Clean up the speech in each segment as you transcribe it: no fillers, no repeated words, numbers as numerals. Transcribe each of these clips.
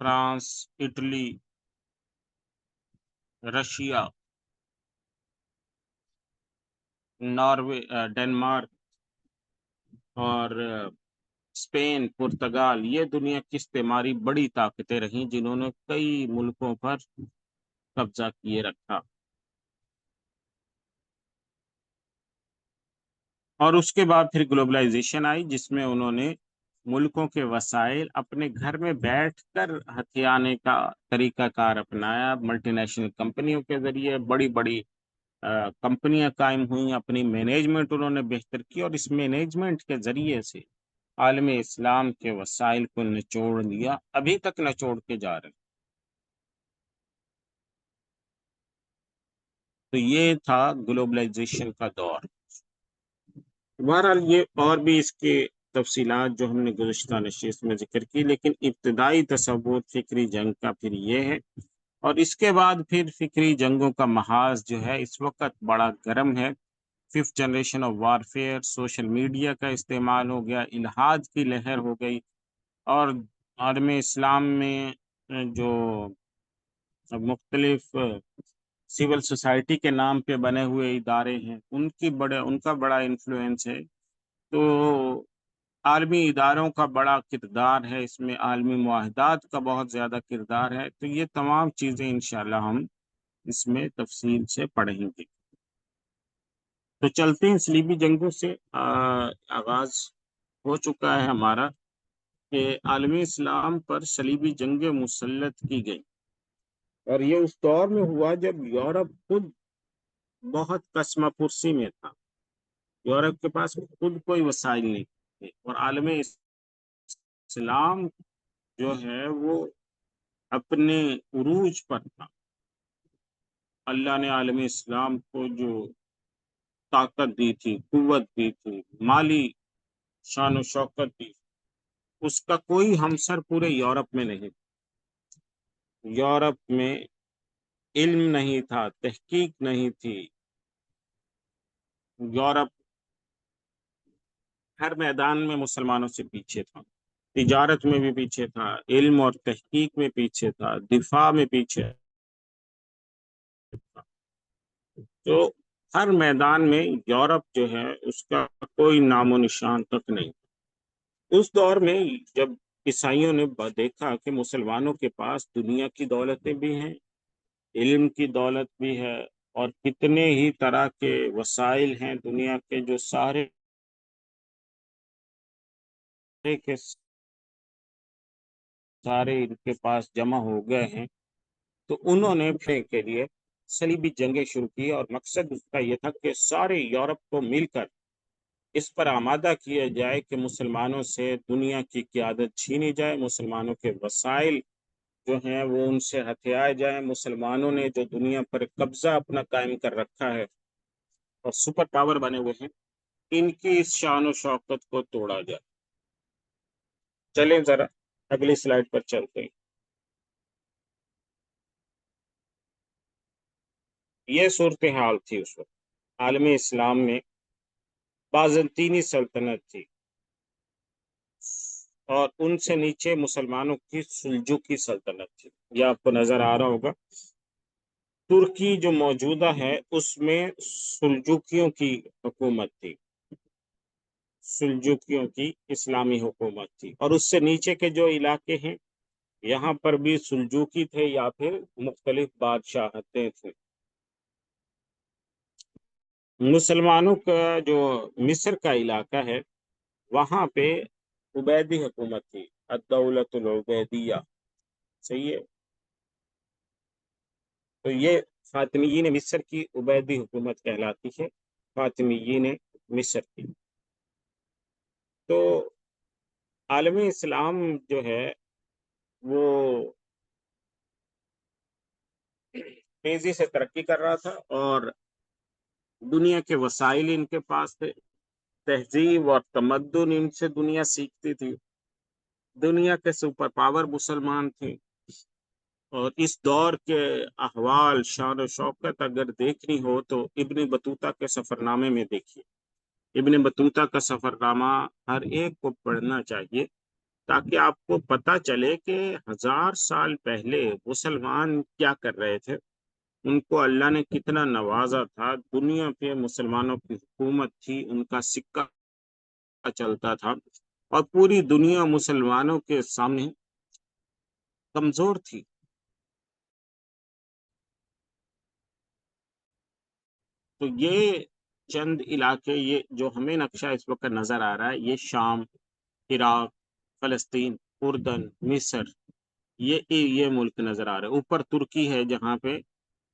France, Italy, Russia, Norway, Denmark اور Spain, Portugal, یہ دنیا کی استعماری بڑی طاقتیں رہیں جنہوں نے کئی ملکوں پر قبضہ کیے رکھا. اور اس کے بعد پھر گلوبلائزیشن آئی، جس میں انہوں نے ملکوں کے وسائل اپنے گھر میں بیٹھ کر ہتھیانے کا طریقہ کار اپنایا. ملٹی نیشنل کمپنیوں کے ذریعے بڑی بڑی کمپنیاں قائم ہوئیں، اپنی مینجمنٹ انہوں نے بہتر کی، اور اس مینجمنٹ کے ذریعے سے عالم اسلام کے وسائل کو نچوڑ لیا، ابھی تک نچوڑ کے جا رہے ہیں. تو یہ تھا گلوبلائزیشن کا دور. بہرحال یہ اور بھی اس کے تفصیلات جو ہم نے گزشتہ نشست میں ذکر کی، لیکن ابتدائی تصور فکری جنگ کا پھر یہ ہے. اور اس کے بعد پھر فکری جنگوں کا محاذ جو ہے اس وقت بڑا گرم ہے. 5th generation of warfare, social media کا استعمال ہو گیا، الحاد کی لہر ہو گئی، اور عالم اسلام میں جو مختلف سول سوسائٹی کے نام پہ بنے ہوئے ادارے ہیں ان کا بڑا انفلوئنس ہے. تو عالمی اداروں کا بڑا کردار ہے اس میں، عالمی معاہدات کا بہت زیادہ کردار ہے. تو یہ تمام چیزیں انشاءاللہ ہم اس میں تفصیل سے پڑھیں گے. تو چلتے ہیں صلیبی جنگوں سے. آغاز ہو چکا ہے ہمارا کہ عالمی اسلام پر صلیبی جنگیں مسلط کی گئی، اور یہ اس دور میں ہوا جب یورپ خود بہت کسمہ پرسی میں تھا. یورپ کے پاس خود کوئی وسائل نہیں تھے، اور عالم اسلام جو ہے وہ اپنے عروج پر تھا. اللہ نے عالم اسلام کو جو طاقت دی تھی، قوت دی تھی، مالی شان و شوکت دی، اس کا کوئی ہمسر پورے یورپ میں نہیں. یورپ میں علم نہیں تھا، تحقیق نہیں تھی. یورپ ہر میدان میں مسلمانوں سے پیچھے تھا، تجارت میں بھی پیچھے تھا، علم اور تحقیق میں پیچھے تھا، دفاع میں پیچھے تھا. تو ہر میدان میں یورپ جو ہے اس کا کوئی نام و نشان تک نہیں. اس دور میں جب عیسائیوں نے دیکھا کہ مسلمانوں کے پاس دنیا کی دولتیں بھی ہیں، علم کی دولت بھی ہے، اور کتنے ہی طرح کے وسائل ہیں دنیا کے جو سارے کے سارے ان کے پاس جمع ہو گئے ہیں، تو انہوں نے پھر کے لیے صلیبی جنگیں شروع کی. اور مقصد اس کا یہ تھا کہ سارے یورپ کو مل کر اس پر آمادہ کیا جائے کہ مسلمانوں سے دنیا کی قیادت چھینی جائے، مسلمانوں کے وسائل جو ہیں وہ ان سے ہتھیائے جائیں، مسلمانوں نے جو دنیا پر قبضہ اپنا قائم کر رکھا ہے اور سپر پاور بنے ہوئے ہیں، ان کی اس شان و شوکت کو توڑا جائے. چلیں ذرا اگلی سلائیڈ پر چلتے ہیں. یہ صورتحال تھی اس وقت. عالم اسلام میں بازنطینی سلطنت تھی، اور ان سے نیچے مسلمانوں کی سلجوقی سلطنت تھی. یہ آپ کو نظر آ رہا ہوگا. ترکی جو موجودہ ہے اس میں سلجوقیوں کی حکومت تھی، سلجوقیوں کی اسلامی حکومت تھی. اور اس سے نیچے کے جو علاقے ہیں یہاں پر بھی سلجوقی تھے یا پھر مختلف بادشاہتیں تھیں. مسلمانوں کا جو مصر کا علاقہ ہے وہاں پہ عبیدی حکومت تھی، الدولت العبیدیہ. صحیح ہے. تو یہ فاطمیین مصر کی عبیدی حکومت کہلاتی ہے، فاطمیین مصر کی. تو عالم اسلام جو ہے وہ تیزی سے ترقی کر رہا تھا، اور دنیا کے وسائل ان کے پاس تھے، تہذیب اور تمدن ان سے دنیا سیکھتی تھی، دنیا کے سپر پاور مسلمان تھے. اور اس دور کے احوال، شان و شوکت اگر دیکھنی ہو تو ابن بطوطہ کے سفر نامے میں دیکھیے. ابن بطوطہ کا سفر نامہ ہر ایک کو پڑھنا چاہیے. تاکہ آپ کو پتا چلے کہ 1000 سال پہلے مسلمان کیا کر رہے تھے، ان کو اللہ نے کتنا نوازا تھا، دنیا پہ مسلمانوں کی حکومت تھی، ان کا سکہ چلتا تھا، اور پوری دنیا مسلمانوں کے سامنے کمزور تھی۔ تو یہ چند علاقے، یہ جو ہمیں نقشہ اس وقت نظر آ رہا ہے، یہ شام، عراق، فلسطین، اردن، مصر، یہ ملک نظر آ رہا ہے۔ اوپر ترکی ہے جہاں پہ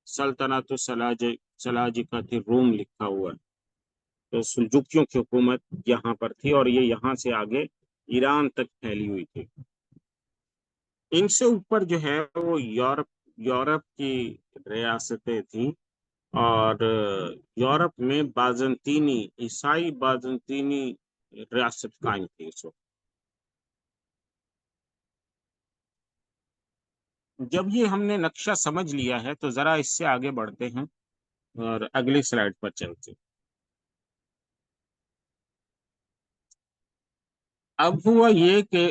سلطنت سلاجقہ روم لکھا ہوا ہے، تو سلجوکیوں کی حکومت یہاں پر تھی، اور یہ یہاں سے آگے ایران تک پھیلی ہوئی تھی۔ ان سے اوپر جو ہے وہ یورپ کی ریاستیں تھیں، اور یورپ میں عیسائی بازنطینی ریاست قائم تھی اس وقت۔ جب یہ ہم نے نقشہ سمجھ لیا ہے تو ذرا اس سے آگے بڑھتے ہیں اور اگلی سلائیڈ پر چلتے ہیں۔ اب ہوا یہ کہ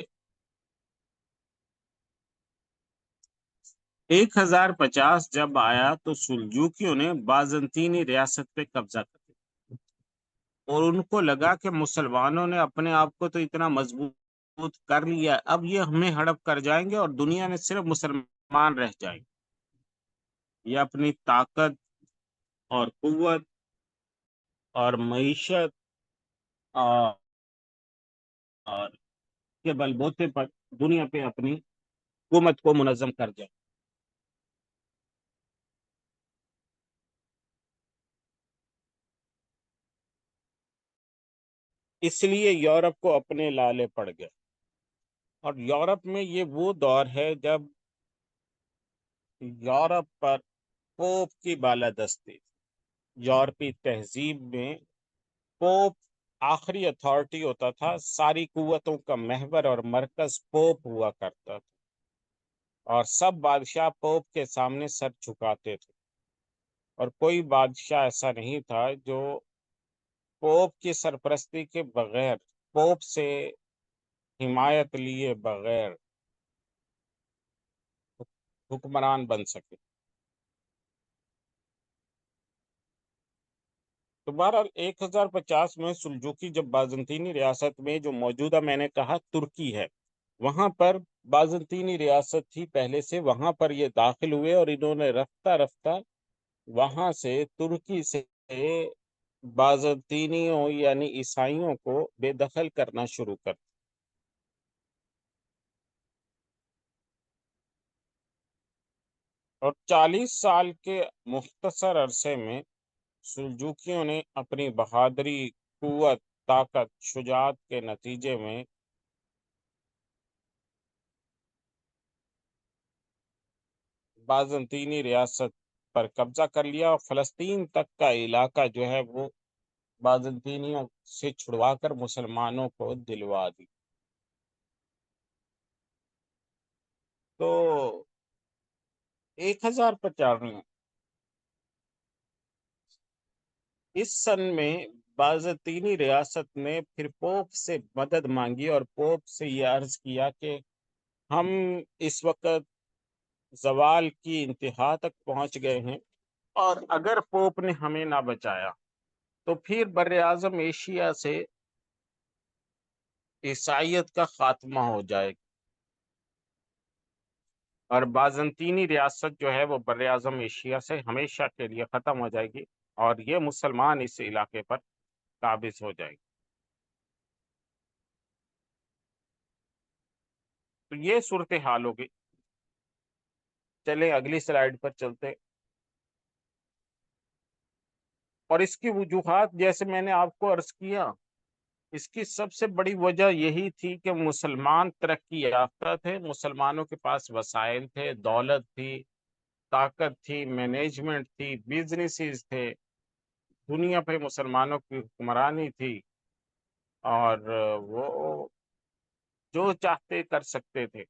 1050 جب آیا تو سلجوکیوں نے بازنطینی ریاست پہ قبضہ کر لیا، اور ان کو لگا کہ مسلمانوں نے اپنے آپ کو تو اتنا مضبوط کر لیا، اب یہ ہمیں ہڑپ کر جائیں گے اور دنیا میں صرف مسلمان رہ جائیں گے۔ یہ اپنی طاقت اور قوت اور معیشت اور اور کے بل بوتے پر دنیا پہ اپنی حکومت کو منظم کر جائے۔ اس لیے یورپ کو اپنے لالے پڑ گئے، اور یورپ میں یہ وہ دور ہے جب یورپ پر پوپ کی بالادستی، یورپی تہذیب میں پوپ آخری اتھارٹی ہوتا تھا، ساری قوتوں کا محور اور مرکز پوپ ہوا کرتا تھا، اور سب بادشاہ پوپ کے سامنے سر جھکاتے تھے، اور کوئی بادشاہ ایسا نہیں تھا جو پوپ کی سرپرستی کے بغیر، پوپ سے حمایت لیے بغیر حکمران بن سکے۔ تو بہرحال 1050 میں سلجوکی جب بازنطینی ریاست میں، جو موجودہ میں نے کہا ترکی ہے، وہاں پر بازنطینی ریاست تھی پہلے سے، وہاں پر یہ داخل ہوئے، اور انہوں نے رفتہ رفتہ وہاں سے ترکی سے بازنطینیوں یعنی عیسائیوں کو بے دخل کرنا شروع کر دیا۔ اور 40 سال کے مختصر عرصے میں سلجوکیوں نے اپنی بہادری، قوت، طاقت، شجاعت کے نتیجے میں بازنطینی ریاست پر قبضہ کر لیا، اور فلسطین تک کا علاقہ جو ہے وہ بازنطینیوں سے چھڑوا کر مسلمانوں کو دلوا دی۔ تو 1050 میں اس سن میں بازنطینی ریاست نے پھر پوپ سے مدد مانگی، اور پوپ سے یہ عرض کیا کہ ہم اس وقت زوال کی انتہا تک پہنچ گئے ہیں، اور اگر پوپ نے ہمیں نہ بچایا تو پھر بر اعظم ایشیا سے عیسائیت کا خاتمہ ہو جائے گا، اور بازنطینی ریاست جو ہے وہ بر اعظم ایشیا سے ہمیشہ کے لیے ختم ہو جائے گی، اور یہ مسلمان اس علاقے پر قابض ہو جائے گی۔ تو یہ صورتحال ہوگی۔ چلیں اگلی سلائیڈ پر چلتے، اور اس کی وجوہات جیسے میں نے آپ کو عرض کیا، اس کی سب سے بڑی وجہ یہی تھی کہ مسلمان ترقی یافتہ تھے، مسلمانوں کے پاس وسائل تھے، دولت تھی، طاقت تھی، مینجمنٹ تھی، بزنسز تھے، دنیا پہ مسلمانوں کی حکمرانی تھی، اور وہ جو چاہتے کر سکتے تھے۔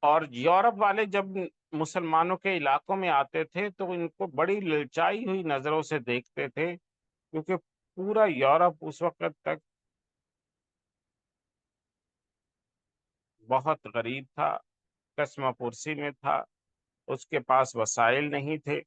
اور یورپ والے جب مسلمانوں کے علاقوں میں آتے تھے تو ان کو بڑی للچائی ہوئی نظروں سے دیکھتے تھے، کیونکہ پورا یورپ اس وقت تک بہت غریب تھا، کسمہ پرسی میں تھا، اس کے پاس وسائل نہیں تھے۔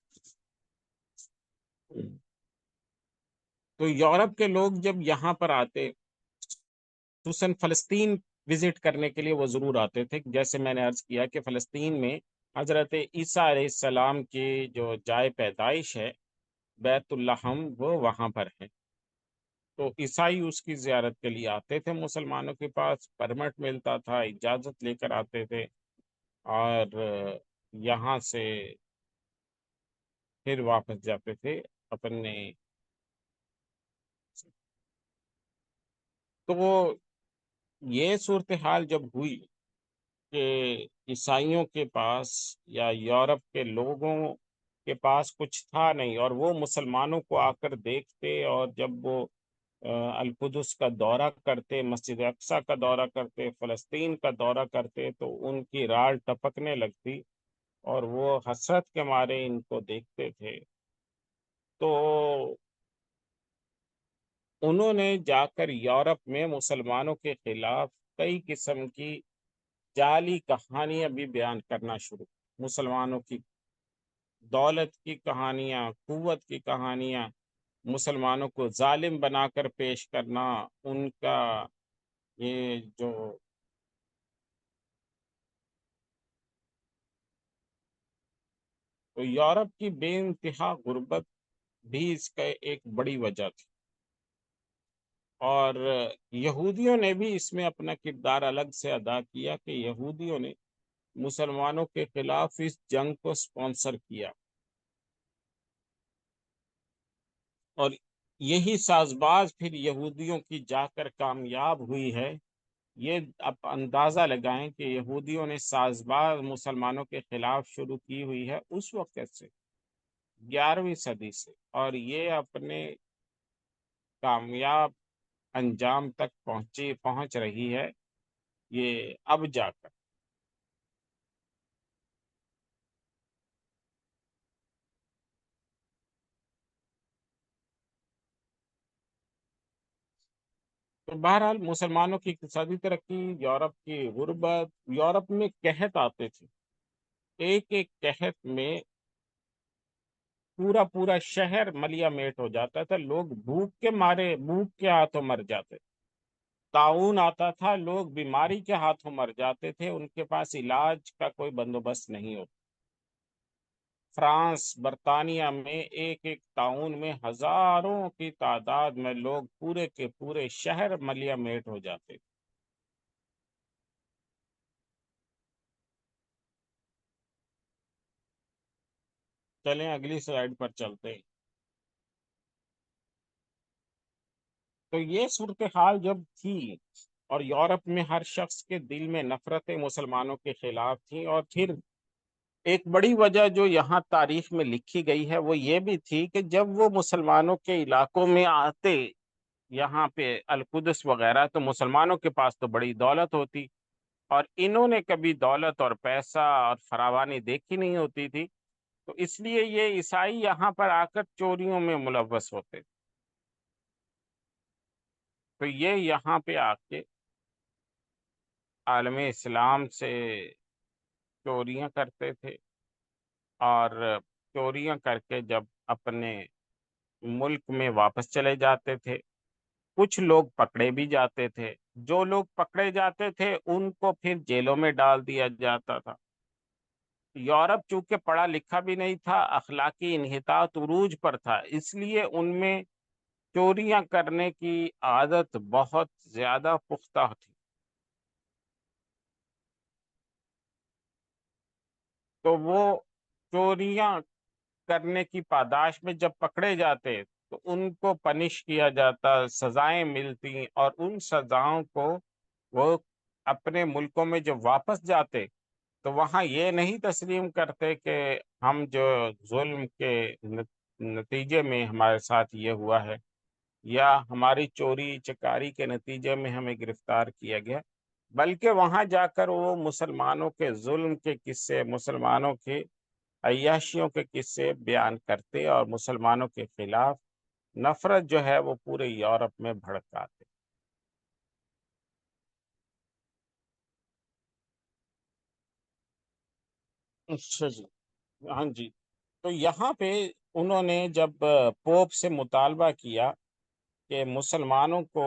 تو یورپ کے لوگ جب یہاں پر آتے، خصوصاً فلسطین وزٹ کرنے کے لیے وہ ضرور آتے تھے۔ جیسے میں نے عرض کیا کہ فلسطین میں حضرت عیسیٰ علیہ السلام کی جو جائے پیدائش ہے بیت الحم، وہ وہاں پر ہے۔ تو عیسائی اس کی زیارت کے لیے آتے تھے، مسلمانوں کے پاس پرمٹ ملتا تھا، اجازت لے کر آتے تھے، اور یہاں سے پھر واپس جاتے تھے اپنے۔ تو یہ صورتحال جب ہوئی کہ عیسائیوں کے پاس یا یورپ کے لوگوں کے پاس کچھ تھا نہیں، اور وہ مسلمانوں کو آ کر دیکھتے، اور جب وہ القدس کا دورہ کرتے، مسجد اقصی کا دورہ کرتے، فلسطین کا دورہ کرتے، تو ان کی راڑ ٹپکنے لگتی، اور وہ حسرت کے مارے ان کو دیکھتے تھے۔ تو انہوں نے جا کر یورپ میں مسلمانوں کے خلاف کئی قسم کی جعلی کہانیاں بھی بیان کرنا شروع کی، مسلمانوں کی دولت کی کہانیاں، قوت کی کہانیاں، مسلمانوں کو ظالم بنا کر پیش کرنا، ان کا یہ جو تو یورپ کی بے انتہا غربت بھی اس کا ایک بڑی وجہ تھی، اور یہودیوں نے بھی اس میں اپنا کردار الگ سے ادا کیا کہ یہودیوں نے مسلمانوں کے خلاف اس جنگ کو سپانسر کیا، اور یہی ساز باز پھر یہودیوں کی جا کر کامیاب ہوئی ہے۔ یہ آپ اندازہ لگائیں کہ یہودیوں نے ساز باز مسلمانوں کے خلاف شروع کی ہوئی ہے اس وقت سے، 11ویں صدی سے، اور یہ اپنے کامیاب انجام تک پہنچ رہی ہے یہ اب جا کر۔ تو بہرحال مسلمانوں کی اقتصادی ترقی، یورپ کی غربت، یورپ میں قحط آتے تھے، ایک ایک قحط میں پورا پورا شہر ملیا میٹ ہو جاتا تھا، لوگ بھوک کے مارے، بھوک کے ہاتھوں مر جاتے، طاعون آتا تھا، لوگ بیماری کے ہاتھوں مر جاتے تھے، ان کے پاس علاج کا کوئی بندوبست نہیں ہوتا۔ فرانس، برطانیہ میں ایک ایک طاعون میں ہزاروں کی تعداد میں لوگ پورے کے پورے شہر ملیا میٹ ہو جاتے تھے۔ چلیں اگلی سلائیڈ پر چلتے ہیں۔ تو یہ صورتحال جب تھی، اور یورپ میں ہر شخص کے دل میں نفرتیں مسلمانوں کے خلاف تھیں، اور پھر ایک بڑی وجہ جو یہاں تاریخ میں لکھی گئی ہے وہ یہ بھی تھی کہ جب وہ مسلمانوں کے علاقوں میں آتے، یہاں پہ القدس وغیرہ، تو مسلمانوں کے پاس تو بڑی دولت ہوتی، اور انہوں نے کبھی دولت اور پیسہ اور فراوانی دیکھی نہیں ہوتی تھی، تو اس لیے یہ عیسائی یہاں پر آ کر چوریوں میں ملوث ہوتے، تو یہ یہاں پہ آ کے عالم اسلام سے چوریاں کرتے تھے، اور چوریاں کر کے جب اپنے ملک میں واپس چلے جاتے تھے، کچھ لوگ پکڑے بھی جاتے تھے، جو لوگ پکڑے جاتے تھے ان کو پھر جیلوں میں ڈال دیا جاتا تھا۔ یورپ چونکہ پڑھا لکھا بھی نہیں تھا، اخلاقی انحطاط عروج پر تھا، اس لیے ان میں چوریاں کرنے کی عادت بہت زیادہ پختہ تھی، تو وہ چوریاں کرنے کی پاداش میں جب پکڑے جاتے تو ان کو پنش کیا جاتا، سزائیں ملتی، اور ان سزاؤں کو وہ اپنے ملکوں میں جب واپس جاتے تو وہاں یہ نہیں تسلیم کرتے کہ ہم جو ظلم کے نتیجے میں ہمارے ساتھ یہ ہوا ہے، یا ہماری چوری چکاری کے نتیجے میں ہمیں گرفتار کیا گیا، بلکہ وہاں جا کر وہ مسلمانوں کے ظلم کے قصے، مسلمانوں کے عیاشیوں کے قصے بیان کرتے، اور مسلمانوں کے خلاف نفرت جو ہے وہ پورے یورپ میں بھڑکاتے۔ اچھا جی، ہاں جی، تو یہاں پہ انہوں نے جب پوپ سے مطالبہ کیا کہ مسلمانوں کو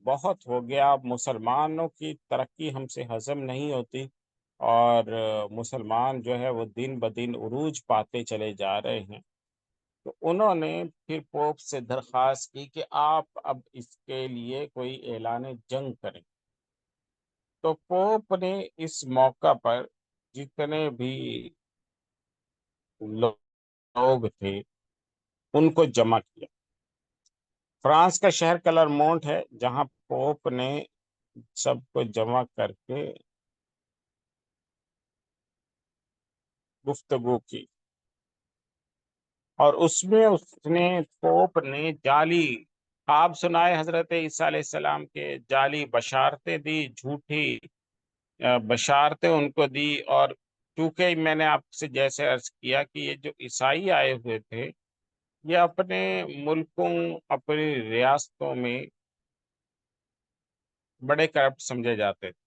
بہت ہو گیا، اب مسلمانوں کی ترقی ہم سے ہضم نہیں ہوتی، اور مسلمان جو ہے وہ دن بدن عروج پاتے چلے جا رہے ہیں، تو انہوں نے پھر پوپ سے درخواست کی کہ آپ اب اس کے لیے کوئی اعلان جنگ کریں۔ تو پوپ نے اس موقع پر جتنے بھی لوگ تھے ان کو جمع کیا۔ فرانس کا شہر کلرمونٹ ہے جہاں پوپ نے سب کو جمع کر کے گفتگو کی، اور اس میں اس نے پوپ نے جعلی خواب سنائے، حضرت عیسیٰ علیہ السلام کے جعلی بشارتیں دی، جھوٹی بشارتیں ان کو دی، اور چونکہ میں نے آپ سے جیسے عرض کیا کہ یہ جو عیسائی آئے ہوئے تھے یہ اپنے ملکوں، اپنی ریاستوں میں بڑے کرپٹ سمجھے جاتے تھے۔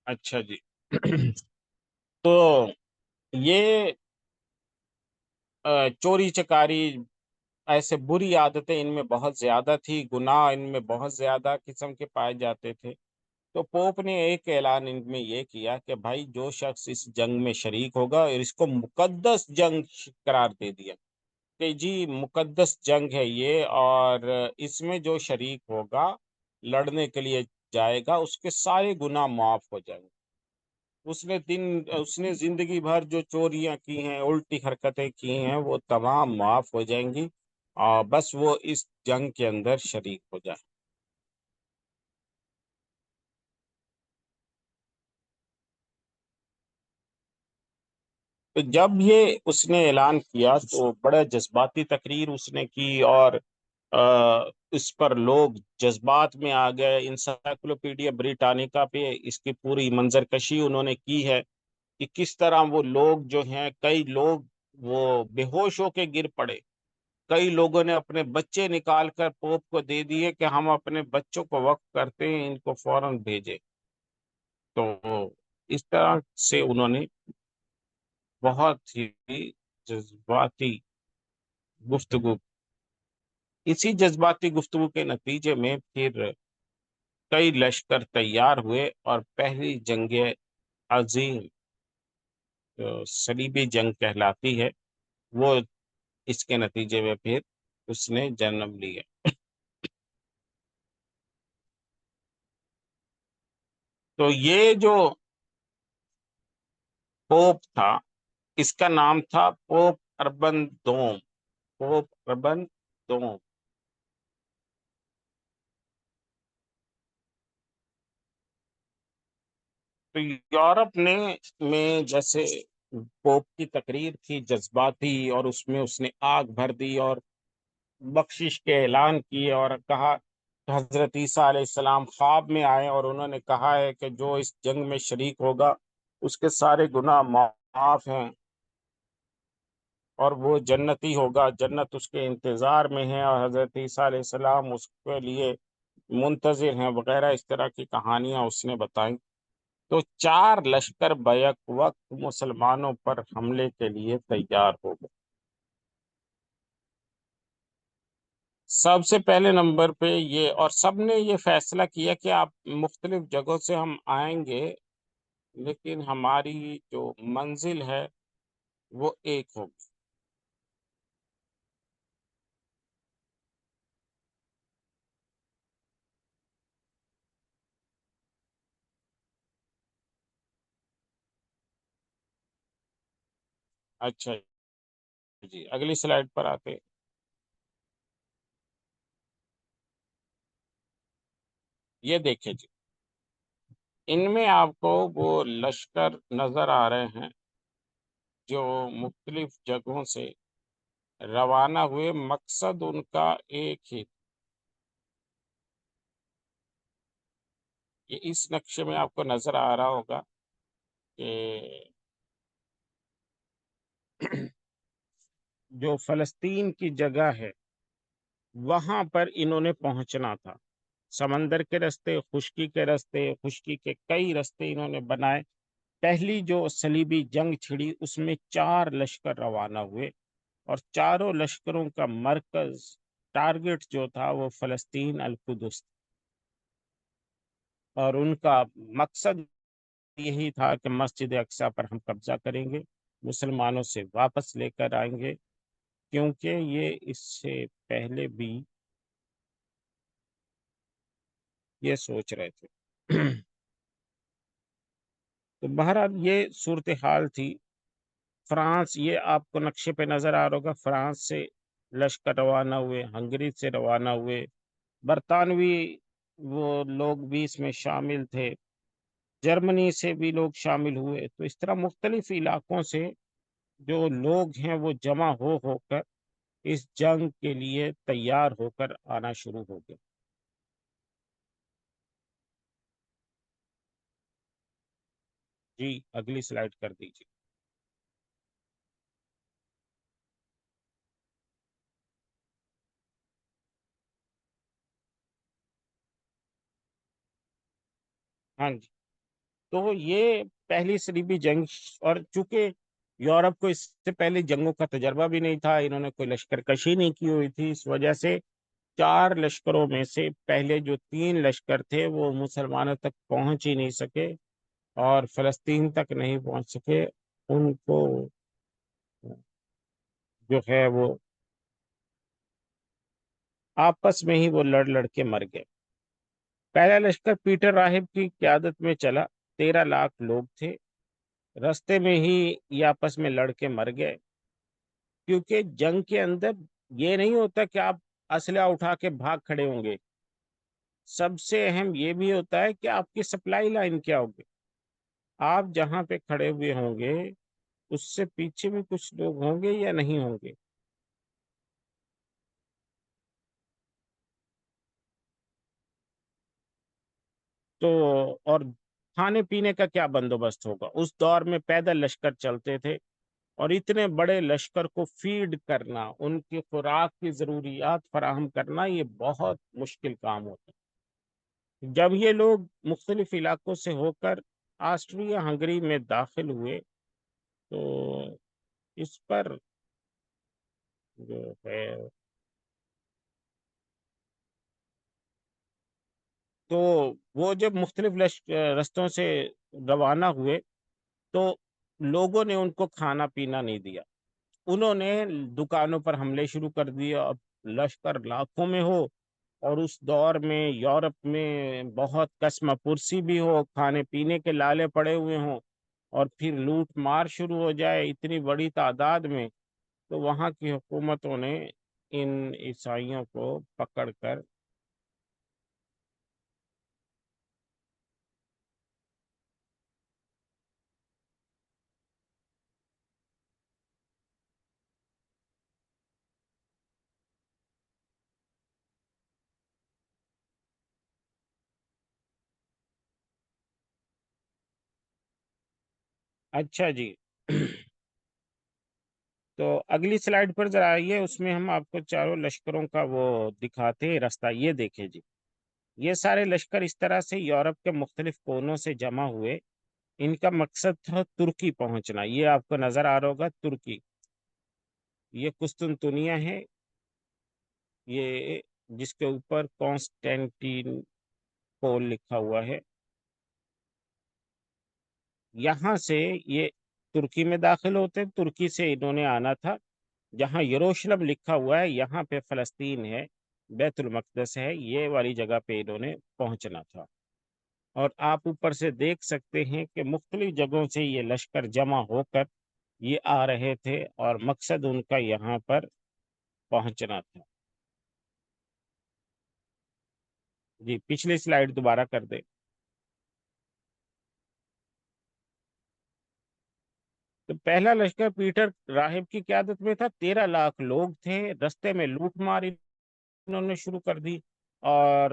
اچھا جی، تو یہ چوری چکاری ایسے بری عادتیں ان میں بہت زیادہ تھی، گناہ ان میں بہت زیادہ قسم کے پائے جاتے تھے۔ تو پوپ نے ایک اعلان ان میں یہ کیا کہ بھائی جو شخص اس جنگ میں شریک ہوگا، اور اس کو مقدس جنگ قرار دے دیا کہ جی مقدس جنگ ہے یہ، اور اس میں جو شریک ہوگا لڑنے کے لیے جائے گا اس کے سارے گناہ معاف ہو جائیں گے۔ اس نے زندگی بھر جو چوریاں کی ہیں، الٹی حرکتیں کی ہیں، وہ تمام معاف ہو جائیں گی، اور بس وہ اس جنگ کے اندر شریک ہو جائے۔ تو جب یہ اس نے اعلان کیا تو بڑا جذباتی تقریر اس نے کی، اور آ، اس پر لوگ جذبات میں آ گئے۔ انسائکلوپیڈیا بریٹانیکا پہ اس کی پوری منظر کشی انہوں نے کی ہے کہ کس طرح وہ لوگ جو ہیں، کئی لوگ وہ بے ہوش ہو کے گر پڑے، کئی لوگوں نے اپنے بچے نکال کر پوپ کو دے دیے کہ ہم اپنے بچوں کو وقف کرتے ہیں، ان کو فوراً بھیجے۔ تو اس طرح سے انہوں نے بہت ہی جذباتی گفتگو، اسی جذباتی گفتگو کے نتیجے میں پھر کئی لشکر تیار ہوئے، اور پہلی جنگ عظیم جو صلیبی جنگ کہلاتی ہے وہ اس کے نتیجے میں پھر اس نے جنم لیا۔ تو یہ جو پوپ تھا اس کا نام تھا پوپ اربن دوم، پوپ اربن دوم۔ تو یورپ نے میں جیسے پوپ کی تقریر تھی جذباتی، اور اس میں اس نے آگ بھر دی اور بخشش کے اعلان کیے، اور کہا کہ حضرت عیسیٰ علیہ السلام خواب میں آئے اور انہوں نے کہا ہے کہ جو اس جنگ میں شریک ہوگا اس کے سارے گناہ معاف ہیں، اور وہ جنتی ہوگا، جنت اس کے انتظار میں ہے، اور حضرت عیسیٰ علیہ السلام اس کے لیے منتظر ہیں وغیرہ، اس طرح کی کہانیاں اس نے بتائیں۔ تو چار لشکر بیک وقت مسلمانوں پر حملے کے لیے تیار ہو گئے۔ سب سے پہلے نمبر پہ یہ، اور سب نے یہ فیصلہ کیا کہ آپ مختلف جگہوں سے ہم آئیں گے لیکن ہماری جو منزل ہے وہ ایک ہوگی۔ اچھا جی، اگلی سلائیڈ پر آتے، یہ دیکھیں جی، ان میں آپ کو وہ لشکر نظر آ رہے ہیں جو مختلف جگہوں سے روانہ ہوئے، مقصد ان کا ایک ہی۔ یہ اس نقشے میں آپ کو نظر آ رہا ہوگا کہ جو فلسطین کی جگہ ہے وہاں پر انہوں نے پہنچنا تھا. سمندر کے راستے، خشکی کے کئی راستے انہوں نے بنائے. پہلی جو صلیبی جنگ چھڑی اس میں 4 لشکر روانہ ہوئے، اور چاروں لشکروں کا مرکز، ٹارگٹ جو تھا وہ فلسطین القدس، اور ان کا مقصد یہی تھا کہ مسجد اقصی پر ہم قبضہ کریں گے، مسلمانوں سے واپس لے کر آئیں گے، کیونکہ یہ اس سے پہلے بھی یہ سوچ رہے تھے. تو بہرحال یہ صورتحال تھی. فرانس، یہ آپ کو نقشے پہ نظر آ رہا ہوگا، فرانس سے لشکر روانہ ہوئے، ہنگری سے روانہ ہوئے، برطانوی وہ لوگ بھی اس میں شامل تھے، جرمنی سے بھی لوگ شامل ہوئے. تو اس طرح مختلف علاقوں سے جو لوگ ہیں وہ جمع ہو کر اس جنگ کے لیے تیار ہو کر آنا شروع ہو گئے. جی اگلی سلائیڈ کر دیجیے. ہاں جی. تو یہ پہلی صلیبی جنگ، اور چونکہ یورپ کو اس سے پہلے جنگوں کا تجربہ بھی نہیں تھا، انہوں نے کوئی لشکر کشی نہیں کی ہوئی تھی، اس وجہ سے 4 لشکروں میں سے پہلے جو 3 لشکر تھے وہ مسلمانوں تک پہنچ ہی نہیں سکے، اور فلسطین تک نہیں پہنچ سکے. ان کو جو ہے وہ آپس میں ہی وہ لڑ کے مر گئے. پہلا لشکر پیٹر راہب کی قیادت میں چلا، 13 لاکھ لوگ تھے. رستے میں ہی یہ آپس میں لڑ کے مر گئے، کیونکہ جنگ کے اندر یہ نہیں ہوتا کہ آپ اسلحہ اٹھا کے بھاگ کھڑے ہوں گے، سب سے اہم یہ بھی ہوتا ہے کہ آپ کی سپلائی لائن کیا ہوگی. آپ جہاں پہ کھڑے ہوئے ہوں گے اس سے پیچھے بھی کچھ لوگ ہوں گے یا نہیں ہوں گے. تو اور کھانے پینے کا کیا بندوبست ہوگا؟ اس دور میں پیدل لشکر چلتے تھے، اور اتنے بڑے لشکر کو فیڈ کرنا، ان کی خوراک کی ضروریات فراہم کرنا، یہ بہت مشکل کام ہوتا ہے. جب یہ لوگ مختلف علاقوں سے ہو کر آسٹریا ہنگری میں داخل ہوئے تو اس پر جو ہے تو وہ جب مختلف رستوں سے روانہ ہوئے تو لوگوں نے ان کو کھانا پینا نہیں دیا، انہوں نے دکانوں پر حملے شروع کر دیے. اب لشکر لاکھوں میں ہو، اور اس دور میں یورپ میں بہت قسم پرسی بھی ہو، کھانے پینے کے لالے پڑے ہوئے ہوں، اور پھر لوٹ مار شروع ہو جائے اتنی بڑی تعداد میں، تو وہاں کی حکومتوں نے ان عیسائیوں کو پکڑ کر. اچھا جی. تو اگلی سلائیڈ پر ذرا آئیے، اس میں ہم آپ کو چاروں لشکروں کا وہ دکھاتے ہیں راستہ. یہ دیکھیں جی، یہ سارے لشکر اس طرح سے یورپ کے مختلف کونوں سے جمع ہوئے. ان کا مقصد تھا ترکی پہنچنا. یہ آپ کو نظر آ رہا ہوگا ترکی، یہ قسطنطنیہ ہے، یہ جس کے اوپر کانسٹینٹین پول لکھا ہوا ہے. یہاں سے یہ ترکی میں داخل ہوتے، ترکی سے انہوں نے آنا تھا. جہاں یروشلم لکھا ہوا ہے یہاں پہ فلسطین ہے، بیت المقدس ہے، یہ والی جگہ پہ انہوں نے پہنچنا تھا. اور آپ اوپر سے دیکھ سکتے ہیں کہ مختلف جگہوں سے یہ لشکر جمع ہو کر یہ آ رہے تھے، اور مقصد ان کا یہاں پر پہنچنا تھا. جی پچھلی سلائیڈ دوبارہ کر دیں. تو پہلا لشکر پیٹر راہب کی قیادت میں تھا، 13 لاکھ لوگ تھے. رستے میں لوٹ مار انہوں نے شروع کر دی، اور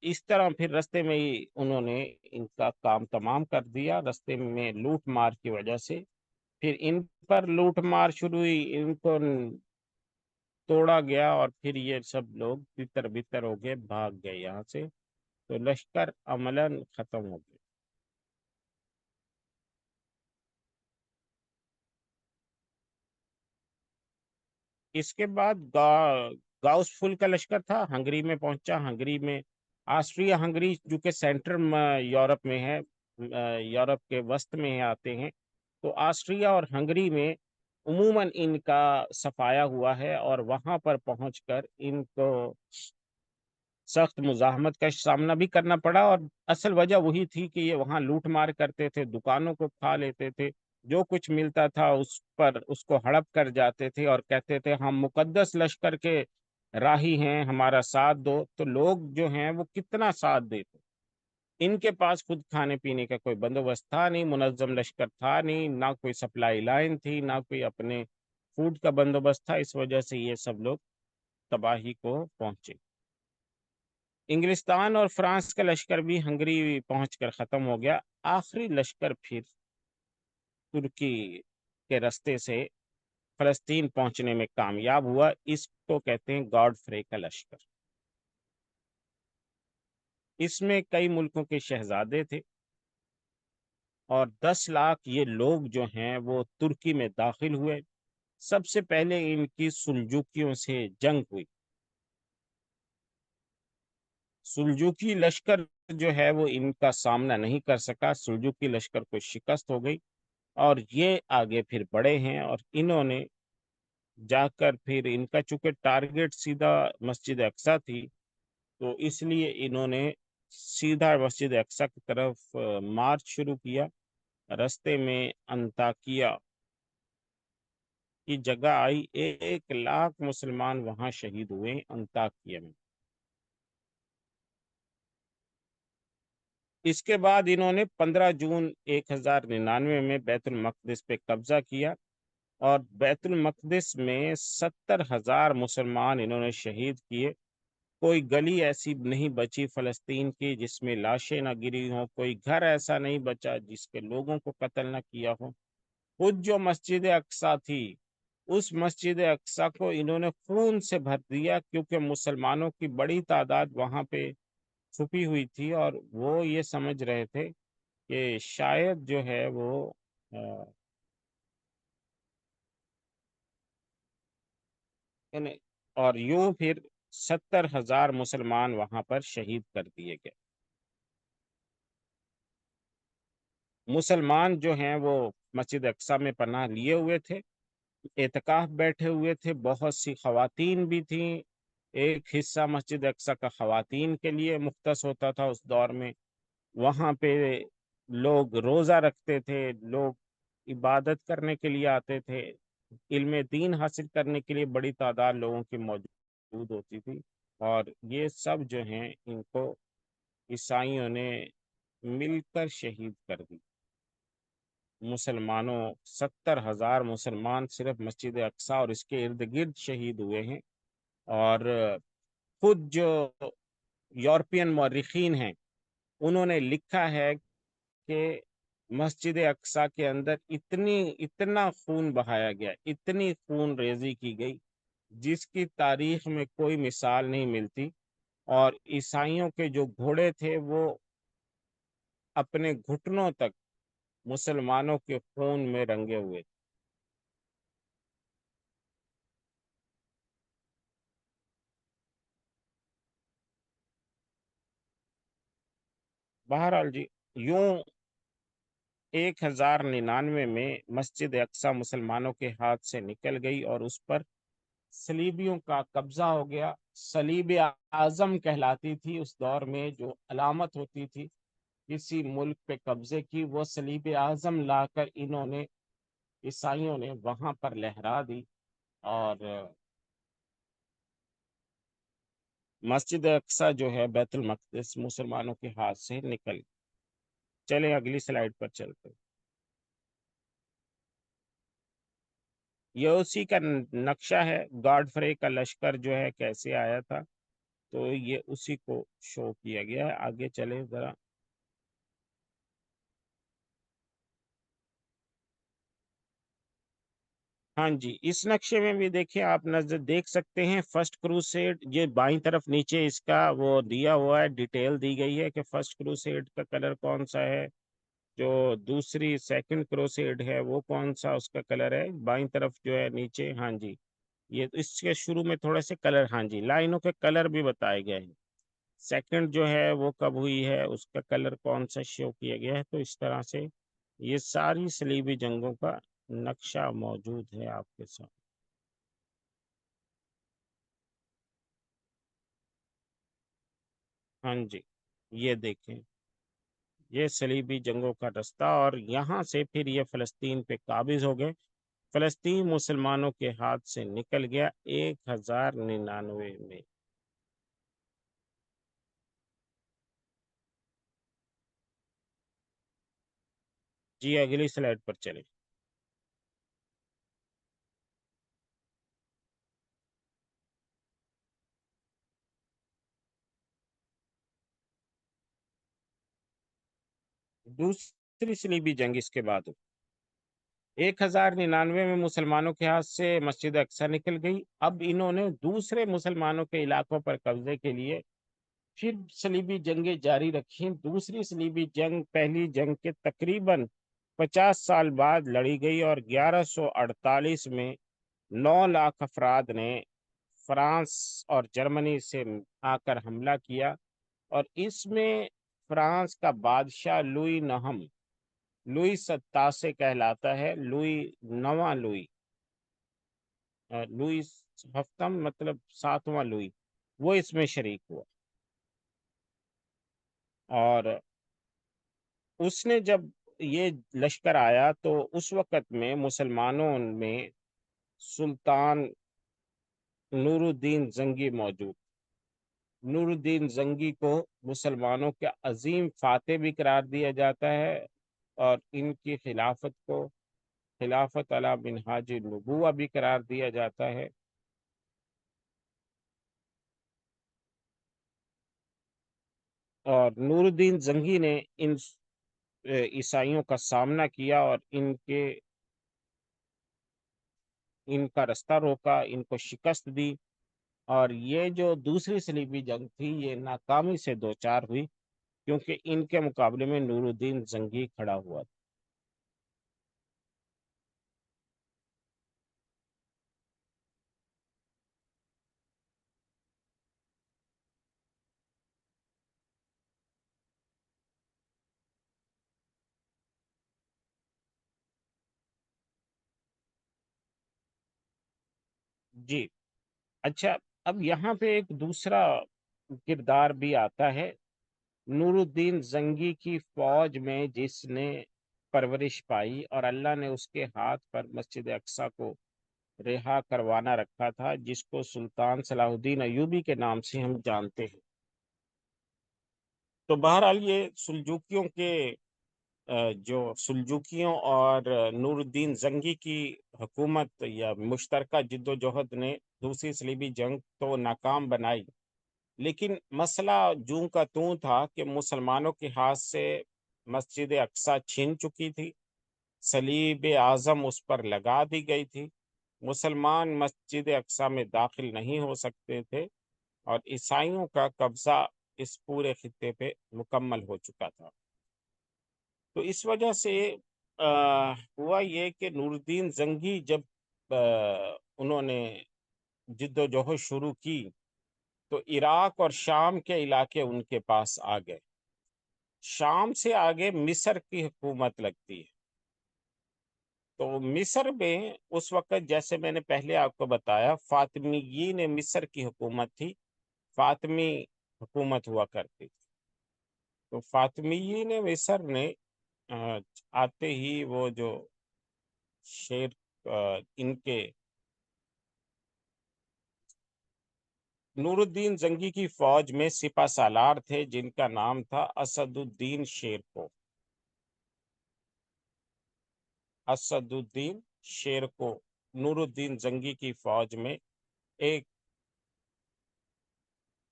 اس طرح پھر رستے میں ہی انہوں نے ان کا کام تمام کر دیا، رستے میں لوٹ مار کی وجہ سے. پھر ان پر لوٹ مار شروع ہوئی، ان کو توڑا گیا، اور پھر یہ سب لوگ تتر بتر ہو گئے، بھاگ گئے یہاں سے، تو لشکر عملاً ختم ہو گیا۔ اس کے بعد گاؤس فل کا لشکر تھا، ہنگری میں پہنچا۔ ہنگری میں آسٹریا ہنگری جو کہ سینٹر یورپ میں ہے، یورپ کے وسط میں آتے ہیں، تو آسٹریا اور ہنگری میں عموماً ان کا صفایا ہوا ہے، اور وہاں پر پہنچ کر ان کو سخت مزاحمت کا سامنا بھی کرنا پڑا، اور اصل وجہ وہی تھی کہ یہ وہاں لوٹ مار کرتے تھے، دکانوں کو کھا لیتے تھے، جو کچھ ملتا تھا اس پر اس کو ہڑپ کر جاتے تھے، اور کہتے تھے ہم مقدس لشکر کے راہی ہیں، ہمارا ساتھ دو۔ تو لوگ جو ہیں وہ کتنا ساتھ دیتے، ان کے پاس خود کھانے پینے کا کوئی بندوبست تھا نہیں، منظم لشکر تھا نہیں، نہ کوئی سپلائی لائن تھی، نہ کوئی اپنے فوڈ کا بندوبست تھا، اس وجہ سے یہ سب لوگ تباہی کو پہنچے۔ انگلستان اور فرانس کا لشکر بھی ہنگری پہنچ کر ختم ہو گیا۔ آخری لشکر پھر ترکی کے رستے سے فلسطین پہنچنے میں کامیاب ہوا، اس کو کہتے ہیں گاڈ فرے کا لشکر۔ اس میں کئی ملکوں کے شہزادے تھے، اور 10 لاکھ یہ لوگ جو ہیں وہ ترکی میں داخل ہوئے۔ سب سے پہلے ان کی سلجوکیوں سے جنگ ہوئی۔ سلجوکی لشکر جو ہے وہ ان کا سامنا نہیں کر سکا، سلجوکی لشکر کو شکست ہو گئی، اور یہ آگے پھر بڑے ہیں، اور انہوں نے جا کر پھر ان کا چونکہ ٹارگٹ سیدھا مسجد اقصی تھی، تو اس لیے انہوں نے سیدھا مسجد اقصی کی طرف مارچ شروع کیا۔ رستے میں انطاکیہ کی جگہ آئی، 1 لاکھ مسلمان وہاں شہید ہوئے انطاکیہ میں۔ اس کے بعد انہوں نے 15 جون 1099 میں بیت المقدس پہ قبضہ کیا، اور بیت المقدس میں 70,000 مسلمان انہوں نے شہید کیے۔ کوئی گلی ایسی نہیں بچی فلسطین کی جس میں لاشیں نہ گری ہوں، کوئی گھر ایسا نہیں بچا جس کے لوگوں کو قتل نہ کیا ہو۔ خود جو مسجد اقصی تھی، اس مسجد اقصی کو انہوں نے خون سے بھر دیا، کیونکہ مسلمانوں کی بڑی تعداد وہاں پہ چھپی ہوئی تھی، اور وہ یہ سمجھ رہے تھے کہ شاید جو ہے وہ یعنی، اور یوں پھر 70,000 مسلمان وہاں پر شہید کر دیے گئے۔ مسلمان جو ہیں وہ مسجد اقصی میں پناہ لیے ہوئے تھے، اعتکاف بیٹھے ہوئے تھے، بہت سی خواتین بھی تھیں۔ ایک حصہ مسجد اقصی کا خواتین کے لیے مختص ہوتا تھا اس دور میں، وہاں پہ لوگ روزہ رکھتے تھے، لوگ عبادت کرنے کے لیے آتے تھے، علم دین حاصل کرنے کے لیے بڑی تعداد لوگوں کی موجود ہوتی تھی، اور یہ سب جو ہیں ان کو عیسائیوں نے مل کر شہید کر دی۔ مسلمانوں 70,000 مسلمان صرف مسجد اقصی اور اس کے ارد گرد شہید ہوئے ہیں، اور خود جو یورپین مورخین ہیں انہوں نے لکھا ہے کہ مسجد اقصی کے اندر اتنا خون بہایا گیا، اتنی خون ریزی کی گئی جس کی تاریخ میں کوئی مثال نہیں ملتی، اور عیسائیوں کے جو گھوڑے تھے وہ اپنے گھٹنوں تک مسلمانوں کے خون میں رنگے ہوئے تھے۔ بہرحال جی، یوں 1099 میں مسجد اقصی مسلمانوں کے ہاتھ سے نکل گئی، اور اس پر صلیبیوں کا قبضہ ہو گیا۔ صلیب اعظم کہلاتی تھی اس دور میں، جو علامت ہوتی تھی کسی ملک پہ قبضے کی، وہ صلیب اعظم لا کر انہوں نے عیسائیوں نے وہاں پر لہرا دی، اور مسجد اقصی جو ہے بیت المقدس مسلمانوں کے ہاتھ سے نکل۔ چلیں اگلی سلائیڈ پر چلتے۔ یہ اسی کا نقشہ ہے، گاڈ فرے کا لشکر جو ہے کیسے آیا تھا، تو یہ اسی کو شو کیا گیا ہے۔ آگے چلیں ذرا۔ ہاں جی، اس نقشے میں بھی دیکھیں آپ نظر دیکھ سکتے ہیں فرسٹ کروسیڈ، یہ بائیں طرف نیچے اس کا وہ دیا ہوا ہے، ڈیٹیل دی گئی ہے کہ فرسٹ کروسیڈ کا کلر کون سا ہے، جو دوسری سیکنڈ کروسیڈ ہے وہ کون سا اس کا کلر ہے، بائیں طرف جو ہے نیچے. ہاں جی، یہ اس کے شروع میں تھوڑے سے کلر، ہاں جی لائنوں کے کلر بھی بتائے گئے ہیں. سیکنڈ جو ہے وہ کب ہوئی ہے، اس کا کلر کون سا شو کیا گیا ہے. تو اس طرح سے یہ ساری صلیبی جنگوں کا نقشہ موجود ہے آپ کے ساتھ. ہاں جی، یہ دیکھیں، یہ صلیبی جنگوں کا رستہ، اور یہاں سے پھر یہ فلسطین پہ قابض ہو گئے. فلسطین مسلمانوں کے ہاتھ سے نکل گیا 1099 میں. جی اگلی سلائڈ پر چلیں. دوسری صلیبی جنگ اس کے بعد 1099 میں مسلمانوں کے ہاتھ سے مسجد اقصی نکل گئی. اب انہوں نے دوسرے مسلمانوں کے علاقوں پر قبضے کے لیے پھر صلیبی جنگیں جاری رکھی. دوسری صلیبی جنگ پہلی جنگ کے تقریباً 50 سال بعد لڑی گئی، اور 1148 میں 9 لاکھ افراد نے فرانس اور جرمنی سے آ کر حملہ کیا، اور اس میں فرانس کا بادشاہ لوئی نہم، لوئی 87 کہلاتا ہے، لوئی نواں لوئی، لوئی ہفتم مطلب ساتواں لوئی، وہ اس میں شریک ہوا. اور اس نے جب یہ لشکر آیا تو اس وقت میں مسلمانوں میں سلطان نور الدین زنگی موجود. نور الدین زنگی کو مسلمانوں کے عظیم فاتح بھی قرار دیا جاتا ہے، اور ان کی خلافت کو خلافت علی منہاج النبوہ بھی قرار دیا جاتا ہے. اور نور الدین زنگی نے ان عیسائیوں کا سامنا کیا، اور ان کا رستہ روکا، ان کو شکست دی. اور یہ جو دوسری صلیبی جنگ تھی یہ ناکامی سے دوچار ہوئی، کیونکہ ان کے مقابلے میں نور الدین زنگی کھڑا ہوا تھا. جی اچھا، اب یہاں پہ ایک دوسرا کردار بھی آتا ہے. نور الدین زنگی کی فوج میں جس نے پرورش پائی، اور اللہ نے اس کے ہاتھ پر مسجد اقصی کو رہا کروانا رکھا تھا، جس کو سلطان صلاح الدین ایوبی کے نام سے ہم جانتے ہیں. تو بہرحال یہ سلجوکیوں کے جو سلجوکیوں اور نور الدین زنگی کی حکومت یا مشترکہ جد و جہد نے دوسری صلیبی جنگ تو ناکام بنائی، لیکن مسئلہ جوں کا توں تھا کہ مسلمانوں کے ہاتھ سے مسجد اقصی چھین چکی تھی، صلیب اعظم اس پر لگا دی گئی تھی، مسلمان مسجد اقصی میں داخل نہیں ہو سکتے تھے، اور عیسائیوں کا قبضہ اس پورے خطے پہ مکمل ہو چکا تھا. تو اس وجہ سے ہوا یہ کہ نور الدین زنگی جب انہوں نے جد و جہد شروع کی تو عراق اور شام کے علاقے ان کے پاس آ گئے. شام سے آگے مصر کی حکومت لگتی ہے. تو مصر میں اس وقت جیسے میں نے پہلے آپ کو بتایا فاطمیین مصر کی حکومت تھی، فاطمی حکومت ہوا کرتی تھی. تو فاطمیین مصر نے آتے ہی وہ جو شیر ان کے نور الدین زنگی کی فوج میں سپہ سالار تھے جن کا نام تھا اسد الدین شیرکو. اسد الدین شیرکو نور الدین زنگی کی فوج میں ایک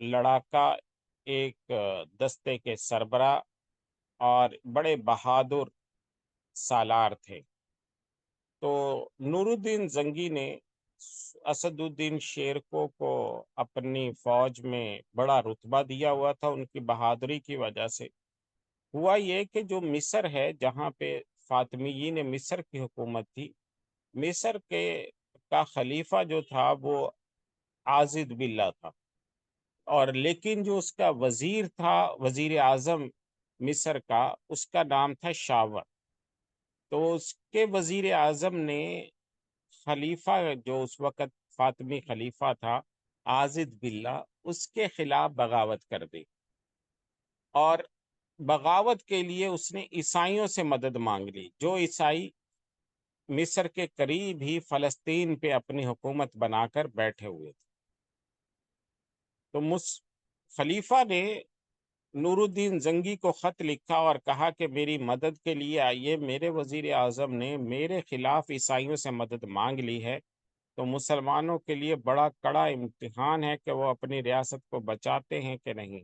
لڑاکا، ایک دستے کے سربراہ اور بڑے بہادر سالار تھے. تو نور الدین زنگی نے اسد الدین شیرکو کو اپنی فوج میں بڑا رتبہ دیا ہوا تھا ان کی بہادری کی وجہ سے۔ ہوا یہ کہ جو مصر ہے جہاں پہ فاطمیین مصر کی حکومت تھی، مصر کا خلیفہ جو تھا وہ عازد باللہ تھا، اور لیکن جو اس کا وزیر تھا، وزیر اعظم مصر کا، اس کا نام تھا شاور۔ تو اس کے وزیر اعظم نے خلیفہ جو اس وقت فاطمی خلیفہ تھا عازد باللہ، اس کے خلاف بغاوت کر دی، اور بغاوت کے لیے اس نے عیسائیوں سے مدد مانگ لی، جو عیسائی مصر کے قریب ہی فلسطین پہ اپنی حکومت بنا کر بیٹھے ہوئے تھے۔ تو خلیفہ نے نور الدین زنگی کو خط لکھا اور کہا کہ میری مدد کے لیے آئیے، میرے وزیر اعظم نے میرے خلاف عیسائیوں سے مدد مانگ لی ہے، تو مسلمانوں کے لیے بڑا کڑا امتحان ہے کہ وہ اپنی ریاست کو بچاتے ہیں کہ نہیں۔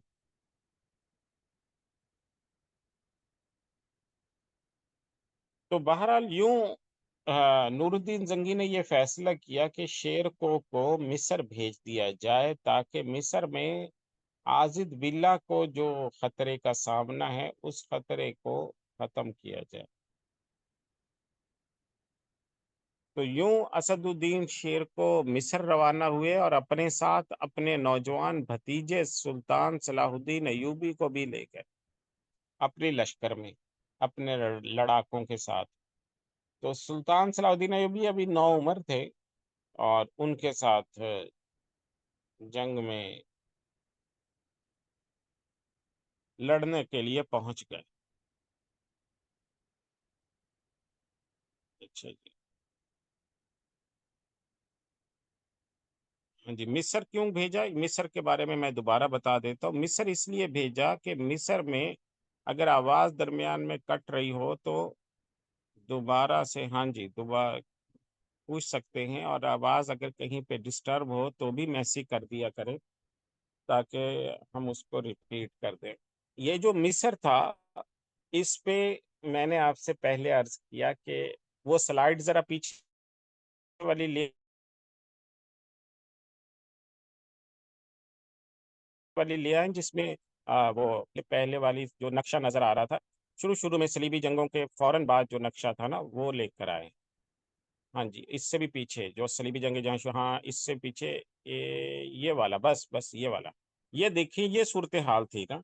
تو بہرحال یوں نور الدین زنگی نے یہ فیصلہ کیا کہ شیرکو کو مصر بھیج دیا جائے، تاکہ مصر میں عازد باللہ کو جو خطرے کا سامنا ہے اس خطرے کو ختم کیا جائے۔ تو یوں اسد الدین شیرکو مصر روانہ ہوئے اور اپنے ساتھ اپنے نوجوان بھتیجے سلطان صلاح الدین ایوبی کو بھی لے گئے اپنے لشکر میں، اپنے لڑاکوں کے ساتھ۔ تو سلطان صلاح الدین ایوبی ابھی نوعمر تھے، اور ان کے ساتھ جنگ میں لڑنے کے لیے پہنچ گئے۔ اچھا جی، ہاں جی، مصر کیوں بھیجا؟ مصر کے بارے میں دوبارہ بتا دیتا ہوں۔ مصر اس لیے بھیجا کہ مصر میں اگر آواز درمیان میں کٹ رہی ہو تو دوبارہ سے، ہاں جی، دوبارہ پوچھ سکتے ہیں، اور آواز اگر کہیں پہ ڈسٹرب ہو تو بھی میسج کر دیا کرے تاکہ ہم اس کو ریپیٹ کر دیں۔ یہ جو مصر تھا، اس پہ میں نے آپ سے پہلے عرض کیا کہ وہ سلائیڈ ذرا پیچھے والی لے آئیں، جس میں وہ پہلے والی جو نقشہ نظر آ رہا تھا شروع میں صلیبی جنگوں کے فوراً بعد جو نقشہ تھا نا وہ لے کر آئے۔ ہاں جی، اس سے بھی پیچھے جو صلیبی جنگ جہاں ہاں اس سے پیچھے یہ والا، بس یہ والا، یہ دیکھیں، یہ صورتحال تھی نا۔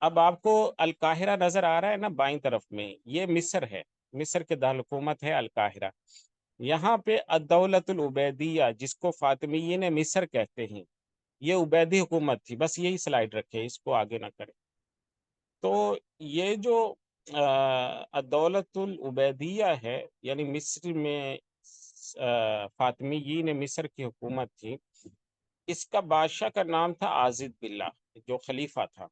اب آپ کو القاہرہ نظر آ رہا ہے نا بائیں طرف میں، یہ مصر ہے، مصر کے دارالحکومت ہے القاہرہ۔ یہاں پہ الدولت العبیدیہ، جس کو فاطمیین مصر کہتے ہیں، یہ عبیدی حکومت تھی۔ بس یہی سلائیڈ رکھے، اس کو آگے نہ کریں۔ تو یہ جو الدولت العبیدیہ ہے، یعنی مصر میں فاطمیین مصر کی حکومت تھی، اس کا بادشاہ کا نام تھا عازد باللہ، جو خلیفہ تھا۔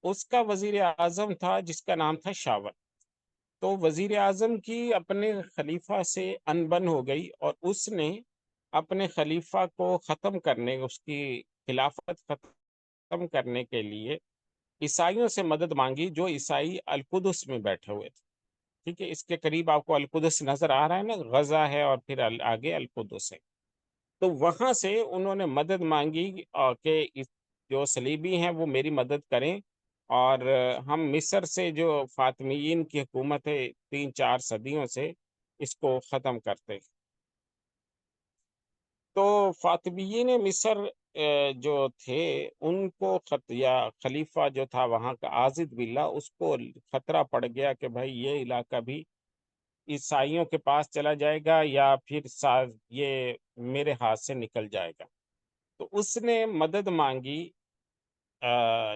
اس کا وزیر اعظم تھا جس کا نام تھا شاور۔ تو وزیر اعظم کی اپنے خلیفہ سے انبن ہو گئی، اور اس نے اپنے خلیفہ کو ختم کرنے، اس کی خلافت ختم کرنے کے لیے عیسائیوں سے مدد مانگی، جو عیسائی القدس میں بیٹھے ہوئے تھے۔ ٹھیک ہے، اس کے قریب آپ کو القدس نظر آ رہا ہے نا، غزہ ہے اور پھر آگے القدس ہے۔ تو وہاں سے انہوں نے مدد مانگی کہ جو صلیبی ہیں وہ میری مدد کریں، اور ہم مصر سے جو فاطمیین کی حکومت ہے 3-4 صدیوں سے، اس کو ختم کرتے۔ تو فاطمیین مصر جو تھے، ان کو یا خلیفہ جو تھا وہاں کا عازد باللہ، اس کو خطرہ پڑ گیا کہ بھائی یہ علاقہ بھی عیسائیوں کے پاس چلا جائے گا، یا پھر یہ میرے ہاتھ سے نکل جائے گا۔ تو اس نے مدد مانگی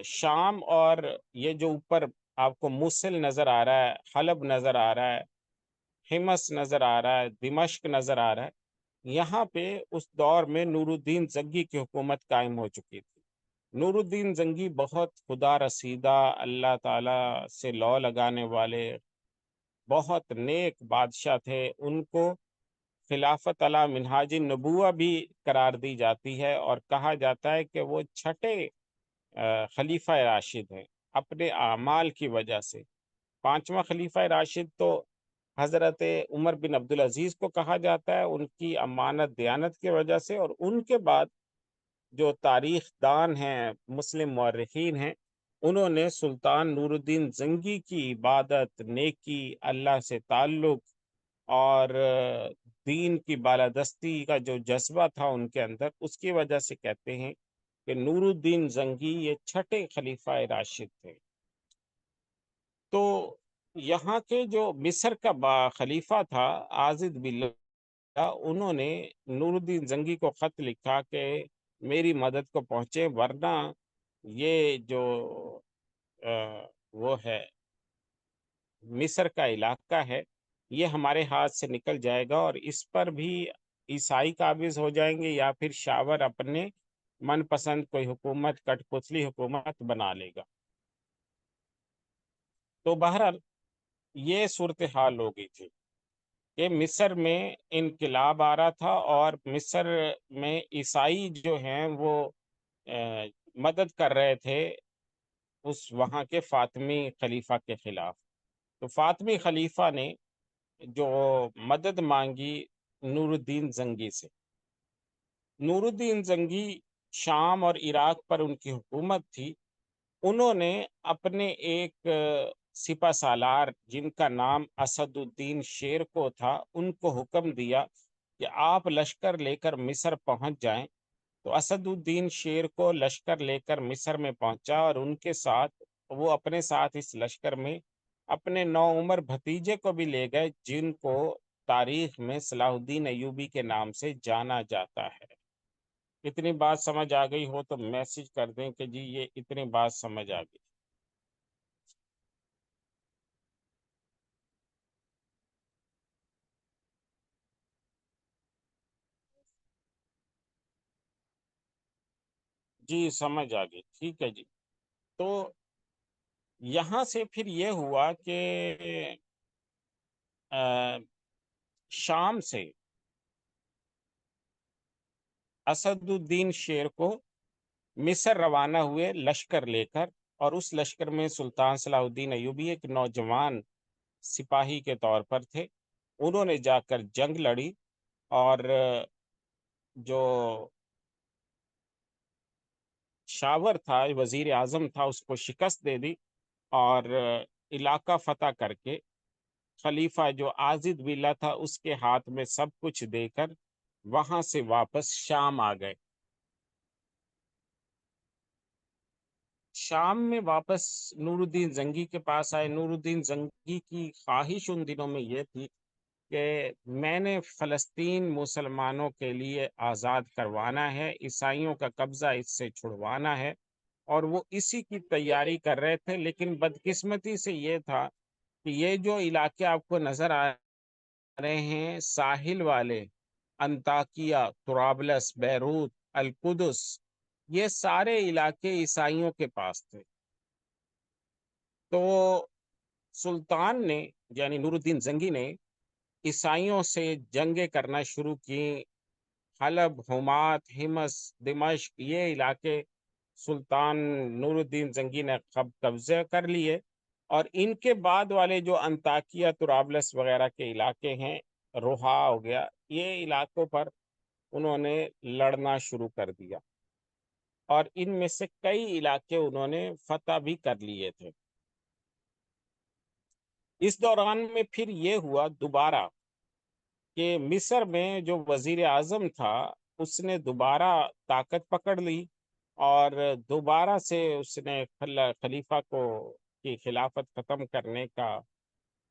شام، اور یہ جو اوپر آپ کو موصل نظر آ رہا ہے، حلب نظر آ رہا ہے، حمص نظر آ رہا ہے، دمشق نظر آ رہا ہے، یہاں پہ اس دور میں نور الدین زنگی کی حکومت قائم ہو چکی تھی۔ نور الدین زنگی بہت خدا رسیدہ، اللہ تعالی سے لو لگانے والے بہت نیک بادشاہ تھے۔ ان کو خلافت علی منہاج النبوہ بھی قرار دی جاتی ہے، اور کہا جاتا ہے کہ وہ چھٹے خلیفہ راشد ہیں اپنے اعمال کی وجہ سے۔ 5واں خلیفہ راشد تو حضرت عمر بن عبدالعزیز کو کہا جاتا ہے، ان کی امانت دیانت کی وجہ سے، اور ان کے بعد جو تاریخ دان ہیں، مسلم مورخین ہیں، انہوں نے سلطان نور الدین زنگی کی عبادت، نیکی، اللہ سے تعلق اور دین کی بالادستی کا جو جذبہ تھا ان کے اندر، اس کی وجہ سے کہتے ہیں کہ نور الدین زنگی یہ چھٹے خلیفہ راشد تھے۔ تو یہاں کے جو مصر کا خلیفہ تھا عاضد باللہ، انہوں نے نور الدین زنگی کو خط لکھا کہ میری مدد کو پہنچے، ورنہ یہ جو وہ ہے مصر کا علاقہ ہے، یہ ہمارے ہاتھ سے نکل جائے گا، اور اس پر بھی عیسائی قابض ہو جائیں گے، یا پھر شاور اپنے من پسند کوئی حکومت، کٹ پتلی حکومت بنا لے گا۔ تو بہرحال یہ صورتحال ہو گئی تھی کہ مصر میں انقلاب آ رہا تھا، اور مصر میں عیسائی جو ہیں وہ مدد کر رہے تھے اس وہاں کے فاطمی خلیفہ کے خلاف۔ تو فاطمی خلیفہ نے جو مدد مانگی نور الدین زنگی سے، نور الدین زنگی شام اور عراق پر ان کی حکومت تھی، انہوں نے اپنے ایک سپہ سالار جن کا نام اسد الدین شیرکو تھا، ان کو حکم دیا کہ آپ لشکر لے کر مصر پہنچ جائیں۔ تو اسد الدین شیرکو لشکر لے کر مصر میں پہنچا، اور ان کے ساتھ وہ اپنے ساتھ اس لشکر میں اپنے نوعمر بھتیجے کو بھی لے گئے، جن کو تاریخ میں صلاح الدین ایوبی کے نام سے جانا جاتا ہے۔ اتنی بات سمجھ آ گئی ہو تو میسج کر دیں کہ جی یہ اتنی بات سمجھ آ گئی۔ جی سمجھ آ گئی، ٹھیک ہے جی۔ تو یہاں سے پھر یہ ہوا کہ شام سے اسد الدین شیر کو مصر روانہ ہوئے لشکر لے کر، اور اس لشکر میں سلطان صلاح الدین ایوبی ایک نوجوان سپاہی کے طور پر تھے۔ انہوں نے جا کر جنگ لڑی، اور جو شاور تھا، وزیر اعظم تھا، اس کو شکست دے دی، اور علاقہ فتح کر کے خلیفہ جو عاضد باللہ تھا اس کے ہاتھ میں سب کچھ دے کر وہاں سے واپس شام آ گئے۔ شام میں واپس نور الدین زنگی کے پاس آئے۔ نور الدین زنگی کی خواہش ان دنوں میں یہ تھی کہ میں نے فلسطین مسلمانوں کے لیے آزاد کروانا ہے، عیسائیوں کا قبضہ اس سے چھڑوانا ہے، اور وہ اسی کی تیاری کر رہے تھے۔ لیکن بدقسمتی سے یہ تھا کہ یہ جو علاقے آپ کو نظر آ رہے ہیں ساحل والے، انطاکیہ، طرابلس، بیروت، القدس، یہ سارے علاقے عیسائیوں کے پاس تھے۔ تو سلطان نے، یعنی نور الدین زنگی نے، عیسائیوں سے جنگیں کرنا شروع کی۔ حلب، حمات، حمص، دمشق، یہ علاقے سلطان نور الدین زنگی نے قبضے کر لیے، اور ان کے بعد والے جو انطاکیہ، طرابلس وغیرہ کے علاقے ہیں، روحا ہو گیا، یہ علاقوں پر انہوں نے لڑنا شروع کر دیا، اور ان میں سے کئی علاقے انہوں نے فتح بھی کر لیے تھے۔ اس دوران میں پھر یہ ہوا دوبارہ کہ مصر میں جو وزیر اعظم تھا اس نے دوبارہ طاقت پکڑ لی، اور دوبارہ سے اس نے خلیفہ کی خلافت ختم کرنے کا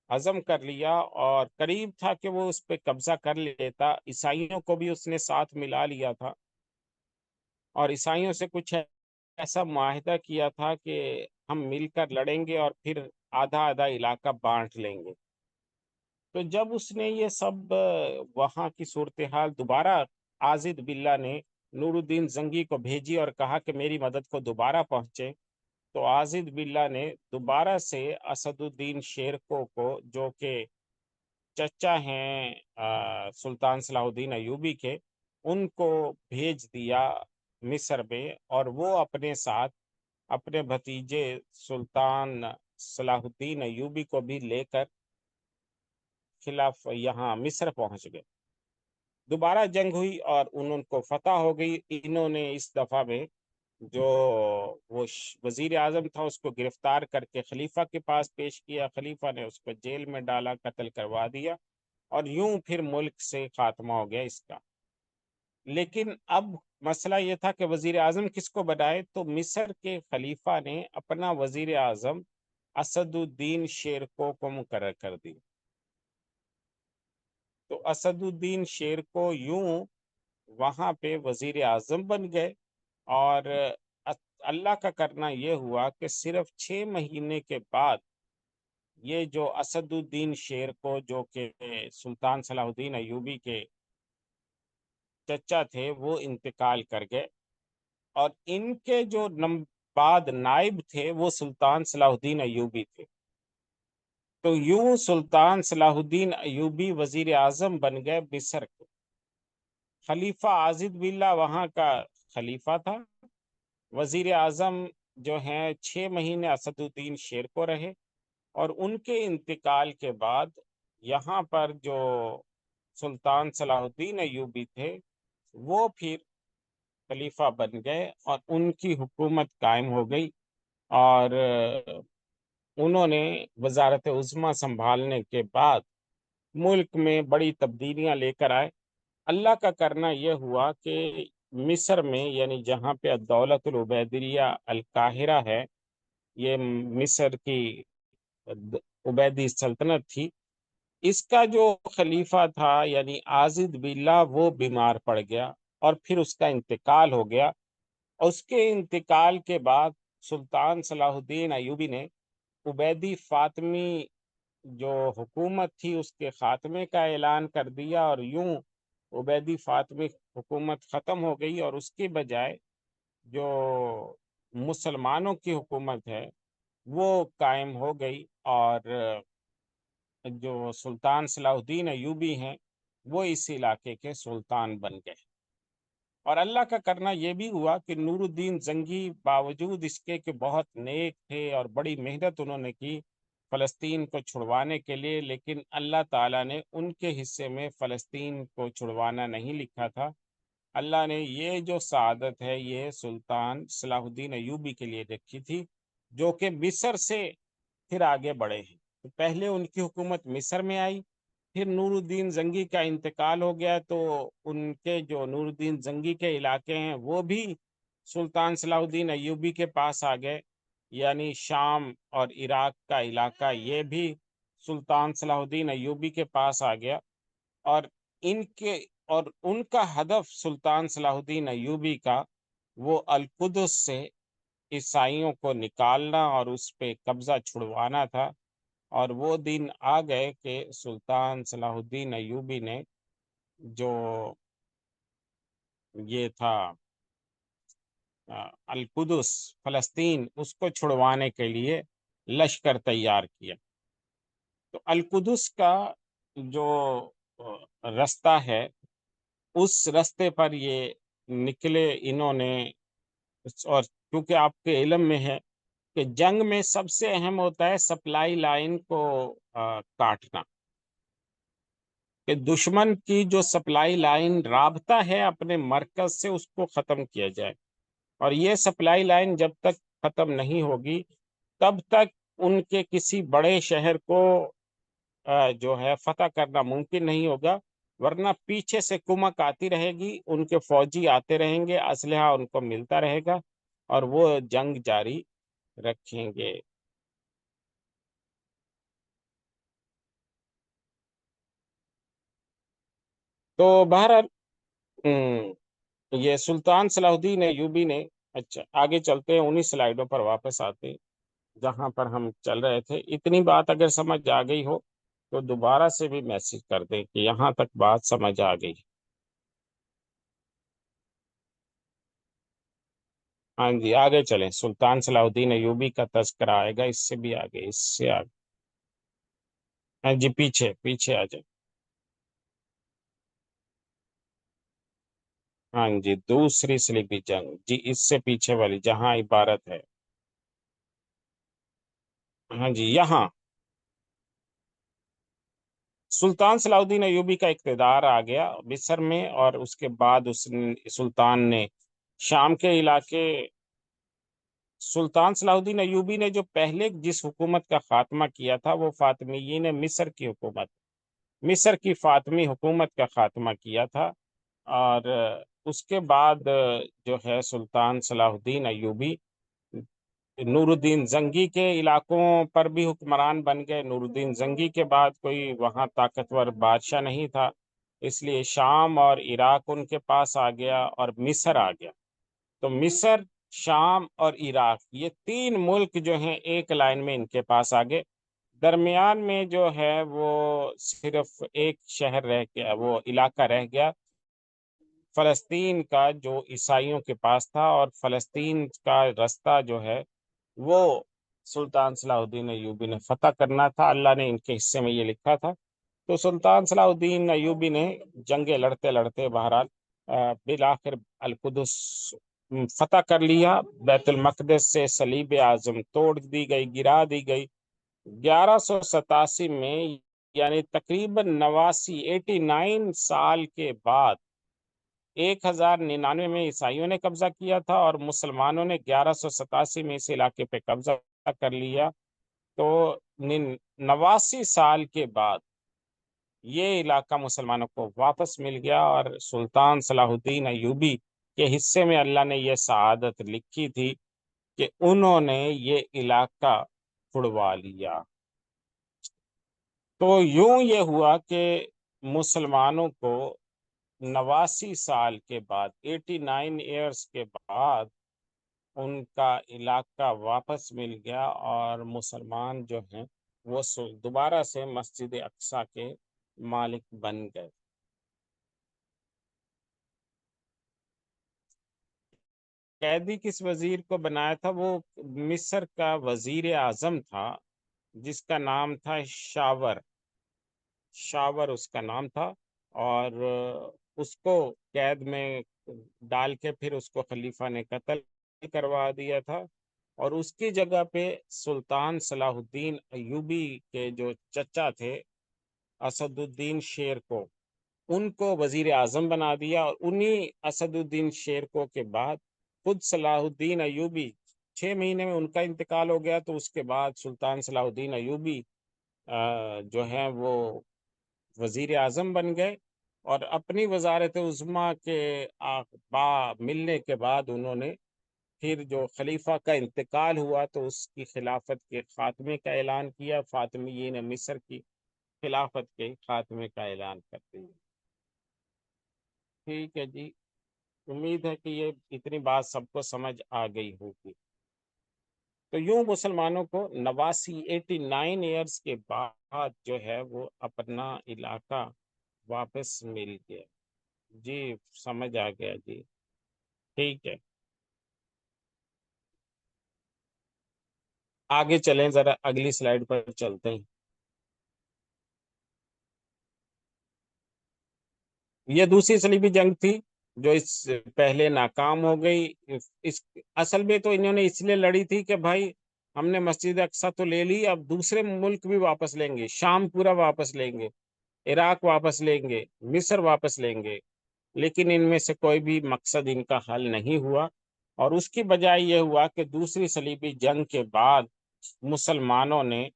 عزم کر لیا، اور قریب تھا کہ وہ اس پہ قبضہ کر لیتا۔ عیسائیوں کو بھی اس نے ساتھ ملا لیا تھا، اور عیسائیوں سے کچھ ایسا معاہدہ کیا تھا کہ ہم مل کر لڑیں گے، اور پھر آدھا آدھا علاقہ بانٹ لیں گے۔ تو جب اس نے یہ سب وہاں کی صورتحال دوبارہ عاضد باللہ نے نور الدین زنگی کو بھیجی اور کہا کہ میری مدد کو دوبارہ پہنچے، تو عاضد باللہ نے دوبارہ سے اسد الدین شیرکو کو، جو کہ چچا ہیں سلطان صلاح الدین ایوبی کے، ان کو بھیج دیا مصر میں، اور وہ اپنے ساتھ اپنے بھتیجے سلطان صلاح الدین ایوبی کو بھی لے کر خلاف یہاں مصر پہنچ گئے۔ دوبارہ جنگ ہوئی اور ان کو فتح ہو گئی۔ انہوں نے اس دفعہ میں جو وہ وزیر اعظم تھا اس کو گرفتار کر کے خلیفہ کے پاس پیش کیا، خلیفہ نے اس کو جیل میں ڈالا، قتل کروا دیا، اور یوں پھر ملک سے خاتمہ ہو گیا اس کا۔ لیکن اب مسئلہ یہ تھا کہ وزیر اعظم کس کو بنائے، تو مصر کے خلیفہ نے اپنا وزیر اعظم اسد الدین شیرکو کو مقرر کر دی۔ تو اسد الدین شیرکو یوں وہاں پہ وزیر اعظم بن گئے، اور اللہ کا کرنا یہ ہوا کہ صرف 6 مہینے کے بعد یہ جو اسد الدین شیرکو جو کہ سلطان صلاح الدین ایوبی کے چچا تھے وہ انتقال کر گئے، اور ان کے جو بعد نائب تھے وہ سلطان صلاح الدین ایوبی تھے۔ تو یوں سلطان صلاح الدین ایوبی وزیر اعظم بن گئے مصر کے۔ خلیفہ عاضد باللہ وہاں کا خلیفہ تھا۔ وزیر اعظم جو ہیں 6 مہینے اسد الدین شیرکو رہے، اور ان کے انتقال کے بعد یہاں پر جو سلطان صلاح الدین ایوبی تھے وہ پھر خلیفہ بن گئے، اور ان کی حکومت قائم ہو گئی، اور انہوں نے وزارت عظمیٰ سنبھالنے کے بعد ملک میں بڑی تبدیلیاں لے کر آئے۔ اللہ کا کرنا یہ ہوا کہ مصر میں، یعنی جہاں پہ الدولت العبیدیہ القاہرہ ہے، یہ مصر کی عبیدی سلطنت تھی، اس کا جو خلیفہ تھا یعنی عاضد باللہ وہ بیمار پڑ گیا، اور پھر اس کا انتقال ہو گیا۔ اس کے انتقال کے بعد سلطان صلاح الدین ایوبی نے عبیدی فاطمی جو حکومت تھی اس کے خاتمے کا اعلان کر دیا، اور یوں عبیدی فاطمی حکومت ختم ہو گئی، اور اس کے بجائے جو مسلمانوں کی حکومت ہے وہ قائم ہو گئی، اور جو سلطان صلاح الدین ایوبی ہیں وہ اس علاقے کے سلطان بن گئے۔ اور اللہ کا کرنا یہ بھی ہوا کہ نور الدین زنگی باوجود اس کے کہ بہت نیک تھے اور بڑی محنت انہوں نے کی فلسطین کو چھڑوانے کے لیے، لیکن اللہ تعالیٰ نے ان کے حصے میں فلسطین کو چھڑوانا نہیں لکھا تھا۔ اللہ نے یہ جو سعادت ہے یہ سلطان صلاح الدین ایوبی کے لیے رکھی تھی، جو کہ مصر سے پھر آگے بڑھے ہیں۔ تو پہلے ان کی حکومت مصر میں آئی، پھر نور الدین زنگی کا انتقال ہو گیا، تو ان کے جو نور الدین زنگی کے علاقے ہیں وہ بھی سلطان صلاح الدین ایوبی کے پاس آ گئے، یعنی شام اور عراق کا علاقہ یہ بھی سلطان صلاح الدین ایوبی کے پاس آ گیا، اور ان کا ہدف سلطان صلاح الدین ایوبی کا وہ القدس سے عیسائیوں کو نکالنا اور اس پہ قبضہ چھڑوانا تھا۔ اور وہ دن آ گئے کہ سلطان صلاح الدین ایوبی نے جو یہ تھا القدس فلسطین اس کو چھڑوانے کے لیے لشکر تیار کیا۔ تو القدس کا جو رستہ ہے اس رستے پر یہ نکلے انہوں نے، اور کیونکہ آپ کے علم میں ہے کہ جنگ میں سب سے اہم ہوتا ہے سپلائی لائن کو کاٹنا، کہ دشمن کی جو سپلائی لائن رابطہ ہے اپنے مرکز سے اس کو ختم کیا جائے، اور یہ سپلائی لائن جب تک ختم نہیں ہوگی تب تک ان کے کسی بڑے شہر کو جو ہے فتح کرنا ممکن نہیں ہوگا، ورنہ پیچھے سے کمک آتی رہے گی، ان کے فوجی آتے رہیں گے، اسلحہ ان کو ملتا رہے گا، اور وہ جنگ جاری رکھیں گے۔ تو بہرحال یہ سلطان صلاح الدین ایوبی نے، اچھا آگے چلتے ہیں، انہی سلائیڈوں پر واپس آتے ہیں جہاں پر ہم چل رہے تھے۔ اتنی بات اگر سمجھ آ گئی ہو تو دوبارہ سے بھی میسج کر دیں کہ یہاں تک بات سمجھ آ گئی۔ ہاں جی آگے چلیں، سلطان صلاح الدین ایوبی کا تذکرہ آئے گا، اس سے بھی آگے، اس سے آگے۔ ہاں جی پیچھے پیچھے آ جائیں۔ ہاں جی دوسری صلیبی جنگ، جی اس سے پیچھے والی جہاں عبارت ہے۔ ہاں جی یہاں سلطان صلاح الدین ایوبی کا اقتدار آ گیا مصر میں، اور اس کے بعد سلطان نے شام کے علاقے، سلطان صلاح الدین ایوبی نے جو پہلے جس حکومت کا خاتمہ کیا تھا وہ فاطمیین مصر کی حکومت، مصر کی فاطمی حکومت کا خاتمہ کیا تھا۔ اور اس کے بعد جو ہے سلطان صلاح الدین ایوبی نور الدین زنگی کے علاقوں پر بھی حکمران بن گئے۔ نور الدین زنگی کے بعد کوئی وہاں طاقتور بادشاہ نہیں تھا، اس لیے شام اور عراق ان کے پاس آ گیا اور مصر آ گیا۔ تو مصر، شام اور عراق، یہ تین ملک جو ہیں ایک لائن میں ان کے پاس آ گئے۔ درمیان میں جو ہے وہ صرف ایک شہر رہ گیا، وہ علاقہ رہ گیا فلسطین کا، جو عیسائیوں کے پاس تھا، اور فلسطین کا رستہ جو ہے وہ سلطان صلاح الدین ایوبی نے فتح کرنا تھا، اللہ نے ان کے حصے میں یہ لکھا تھا۔ تو سلطان صلاح الدین ایوبی نے جنگیں لڑتے لڑتے بہرحال بالآخر القدس فتح کر لیا۔ بیت المقدس سے صلیب اعظم توڑ دی گئی، گرا دی گئی 1187 میں، یعنی تقریباً 89 سال کے بعد 1099 میں عیسائیوں نے قبضہ کیا تھا، اور مسلمانوں نے 1187 میں اس علاقے پہ قبضہ کر لیا۔ تو 89 سال کے بعد یہ علاقہ مسلمانوں کو واپس مل گیا، اور سلطان صلاح الدین ایوبی کے حصے میں اللہ نے یہ سعادت لکھی تھی کہ انہوں نے یہ علاقہ چھڑوا لیا۔ تو یوں یہ ہوا کہ مسلمانوں کو 89 سال کے بعد، 89 ایئرس کے بعد ان کا علاقہ واپس مل گیا، اور مسلمان جو ہیں وہ دوبارہ سے مسجد اقصی کے مالک بن گئے۔ قیدی کس وزیر کو بنایا تھا؟ وہ مصر کا وزیر اعظم تھا جس کا نام تھا شاور، شاور اس کا نام تھا، اور اس کو قید میں ڈال کے پھر اس کو خلیفہ نے قتل کروا دیا تھا، اور اس کی جگہ پہ سلطان صلاح الدین ایوبی کے جو چچا تھے اسد الدین شیرکو، ان کو وزیر اعظم بنا دیا، اور انہی اسد الدین شیرکو کے بعد خود صلاح الدین ایوبی 6 مہینے میں ان کا انتقال ہو گیا۔ تو اس کے بعد سلطان صلاح الدین ایوبی جو ہیں وہ وزیر اعظم بن گئے، اور اپنی وزارت عظمیٰ کے ملنے کے بعد انہوں نے پھر جو خلیفہ کا انتقال ہوا تو اس کی خلافت کے خاتمے کا اعلان کیا، فاطمیین مصر کی خلافت کے خاتمے کا اعلان کرتے ہیں۔ ٹھیک ہے جی، امید ہے کہ یہ اتنی بات سب کو سمجھ آ گئی ہوگی۔ تو یوں مسلمانوں کو 89 ایئرس کے بعد جو ہے وہ اپنا علاقہ واپس مل گیا۔ جی سمجھ آ گیا جی، ٹھیک ہے، آگے چلیں، ذرا اگلی سلائیڈ پر چلتے ہیں۔ یہ دوسری صلیبی جنگ تھی جو اس سے پہلے ناکام ہو گئی۔ اس اصل میں تو انہوں نے اس لیے لڑی تھی کہ بھائی ہم نے مسجد اقصی تو لے لی، اب دوسرے ملک بھی واپس لیں گے، شام پورا واپس لیں گے، عراق واپس لیں گے، مصر واپس لیں گے، لیکن ان میں سے کوئی بھی مقصد ان کا حل نہیں ہوا، اور اس کی بجائے یہ ہوا کہ دوسری صلیبی جنگ کے بعد مسلمانوں نے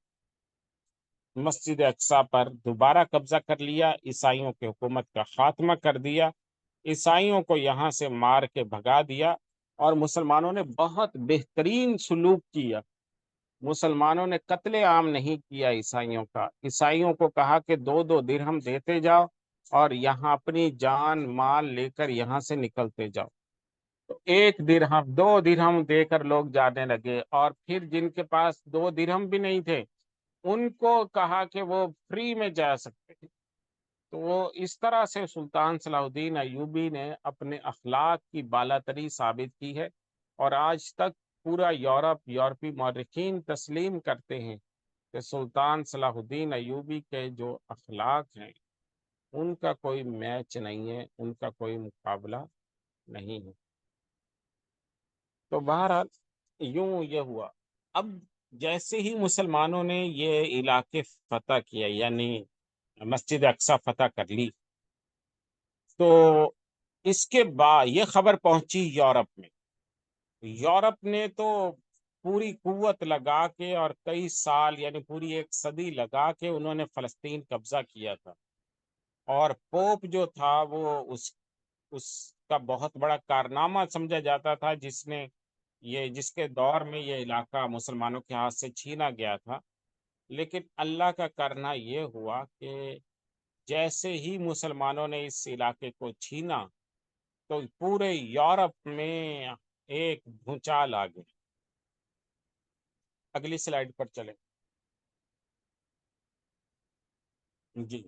مسجد اقصی پر دوبارہ قبضہ کر لیا، عیسائیوں کی حکومت کا خاتمہ کر دیا، عیسائیوں کو یہاں سے مار کے بھگا دیا، اور مسلمانوں نے بہت بہترین سلوک کیا۔ مسلمانوں نے قتل عام نہیں کیا عیسائیوں کا، عیسائیوں کو کہا کہ 2 درہم دیتے جاؤ اور یہاں اپنی جان مال لے کر یہاں سے نکلتے جاؤ۔ تو 1 درہم 2 درہم دے کر لوگ جانے لگے، اور پھر جن کے پاس 2 درہم بھی نہیں تھے ان کو کہا کہ وہ فری میں جا سکتے ہیں۔ تو وہ اس طرح سے سلطان صلاح الدین ایوبی نے اپنے اخلاق کی بالاتری ثابت کی ہے، اور آج تک پورا یورپی مورخین تسلیم کرتے ہیں کہ سلطان صلاح الدین ایوبی کے جو اخلاق ہیں ان کا کوئی میچ نہیں ہے، ان کا کوئی مقابلہ نہیں ہے۔ تو بہرحال یوں یہ ہوا۔ اب جیسے ہی مسلمانوں نے یہ علاقے فتح کیا، یعنی مسجد اقصی فتح کر لی، تو اس کے بعد یہ خبر پہنچی یورپ میں. یورپ نے تو پوری قوت لگا کے اور کئی سال یعنی پوری ایک صدی لگا کے انہوں نے فلسطین قبضہ کیا تھا. اور پوپ جو تھا وہ اس کا بہت بڑا کارنامہ سمجھا جاتا تھا، جس کے دور میں یہ علاقہ مسلمانوں کے ہاتھ سے چھینا گیا تھا. لیکن اللہ کا کرنا یہ ہوا کہ جیسے ہی مسلمانوں نے اس علاقے کو چھینا تو پورے یورپ میں ایک بھونچال آ گیا. اگلی سلائیڈ پر چلیں. جی،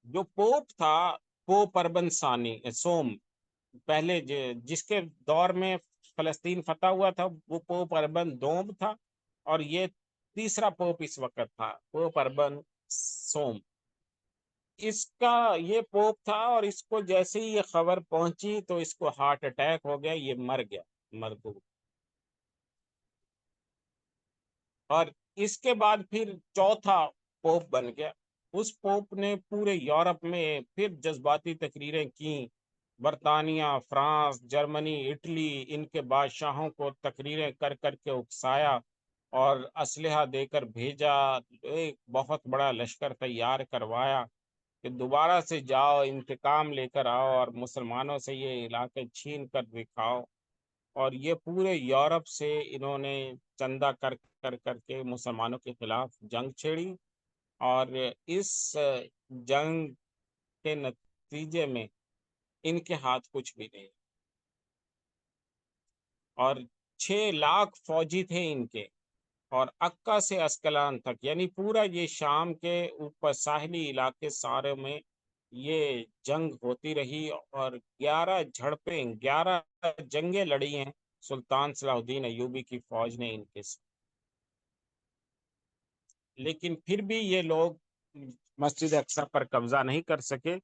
جو پوپ تھا، پوپ اربن ثانی سوم، پہلے جس کے دور میں فلسطین فتح ہوا تھا وہ پوپ اربن دوم تھا، اور یہ تیسرا پوپ اس وقت تھا، پوپ اربن سوم. اس کا یہ پوپ تھا، اور اس کو جیسے ہی یہ خبر پہنچی تو اس کو ہارٹ اٹیک ہو گیا، یہ مر گیا مردود. اور اس کے بعد پھر چوتھا پوپ بن گیا. اس پوپ نے پورے یورپ میں پھر جذباتی تقریریں کیں. برطانیہ، فرانس، جرمنی، اٹلی، ان کے بادشاہوں کو تقریریں کر کر کے اکسایا اور اسلحہ دے کر بھیجا. ایک بہت بڑا لشکر تیار کروایا کہ دوبارہ سے جاؤ، انتقام لے کر آؤ اور مسلمانوں سے یہ علاقے چھین کر دکھاؤ. اور یہ پورے یورپ سے انہوں نے چندہ کر کر کر کے مسلمانوں کے خلاف جنگ چھیڑی. اور اس جنگ کے نتیجے میں ان کے ہاتھ کچھ بھی نہیں. اور 6 لاکھ فوجی تھے ان کے، اور عکا سے اسکلان تک یعنی پورا یہ شام کے اوپر ساحلی علاقے سارے میں یہ جنگ ہوتی رہی. اور 11 جنگیں لڑی ہیں سلطان صلاح الدین ایوبی کی فوج نے ان کے ساتھ. لیکن پھر بھی یہ لوگ مسجد اقصی پر قبضہ نہیں کر سکے.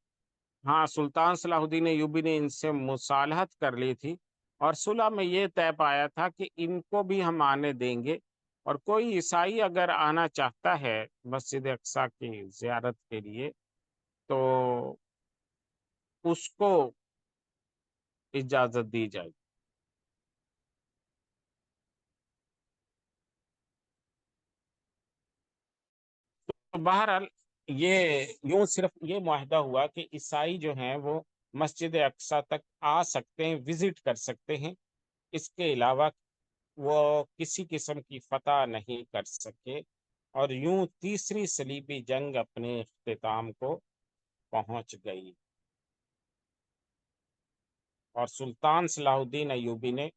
ہاں، سلطان صلاح الدین ایوبی نے ان سے مصالحت کر لی تھی، اور صلح میں یہ طے پایا تھا کہ ان کو بھی ہم آنے دیں گے، اور کوئی عیسائی اگر آنا چاہتا ہے مسجد اقصی کی زیارت کے لیے تو اس کو اجازت دی جائے. تو بہرحال یہ یوں صرف یہ معاہدہ ہوا کہ عیسائی جو ہیں وہ مسجد اقصی تک آ سکتے ہیں، وزٹ کر سکتے ہیں. اس کے علاوہ وہ کسی قسم کی فتح نہیں کر سکے. اور یوں تیسری صلیبی جنگ اپنے اختتام کو پہنچ گئی، اور سلطان صلاح الدین ایوبی نے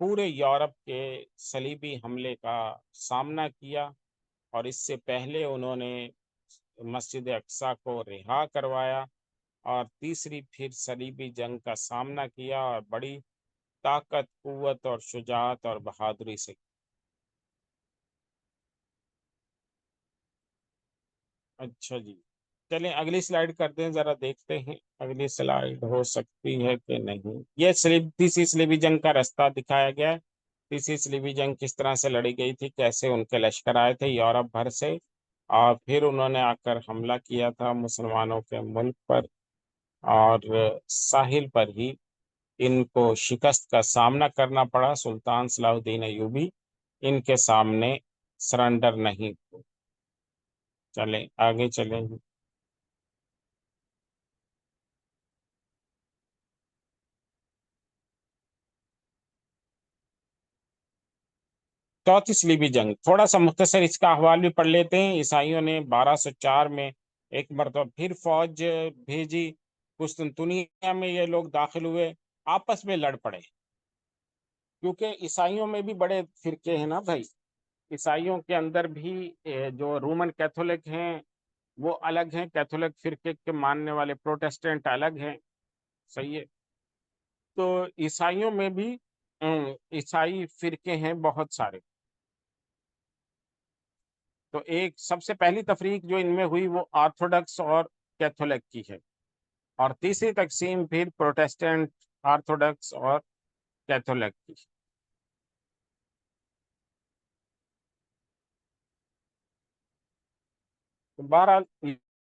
پورے یورپ کے صلیبی حملے کا سامنا کیا. اور اس سے پہلے انہوں نے مسجد اقصی کو رہا کروایا، اور تیسری پھر صلیبی جنگ کا سامنا کیا، اور بڑی طاقت، قوت اور شجاعت اور بہادری سے. اچھا جی، چلیں اگلی سلائیڈ کرتے ہیں، ذرا دیکھتے ہیں اگلی سلائیڈ ہو سکتی ہے کہ نہیں. یہ تیسری صلیبی جنگ کا راستہ دکھایا گیا ہے. تیسری صلیبی جنگ کس طرح سے لڑی گئی تھی، کیسے ان کے لشکر آئے تھے یورپ بھر سے، اور پھر انہوں نے آ کر حملہ کیا تھا مسلمانوں کے ملک پر، اور ساحل پر ہی ان کو شکست کا سامنا کرنا پڑا. سلطان صلاح الدین ایوبی ان کے سامنے سرنڈر نہیں ہوئے. چلیں آگے چلیں. چوتھی صلیبی جنگ، تھوڑا سا مختصر اس کا احوال بھی پڑھ لیتے ہیں. عیسائیوں نے 1204 میں ایک مرتبہ پھر فوج بھیجی. قسطنطنیہ میں یہ لوگ داخل ہوئے، آپس میں لڑ پڑے، کیونکہ عیسائیوں میں بھی بڑے فرقے ہیں نا بھائی. عیسائیوں کے اندر بھی جو رومن کیتھولک ہیں وہ الگ ہیں، کیتھولک فرقے کے ماننے والے پروٹیسٹنٹ الگ ہیں. صحیح ہے. تو عیسائیوں میں بھی عیسائی فرقے ہیں بہت سارے. تو ایک سب سے پہلی تفریق جو ان میں ہوئی وہ آرتھوڈکس اور کیتھولک کی ہے، اور تیسری تقسیم پھر پروٹیسٹنٹ، آرتھوڈکس اور کیتھولک کی. تو بہرحال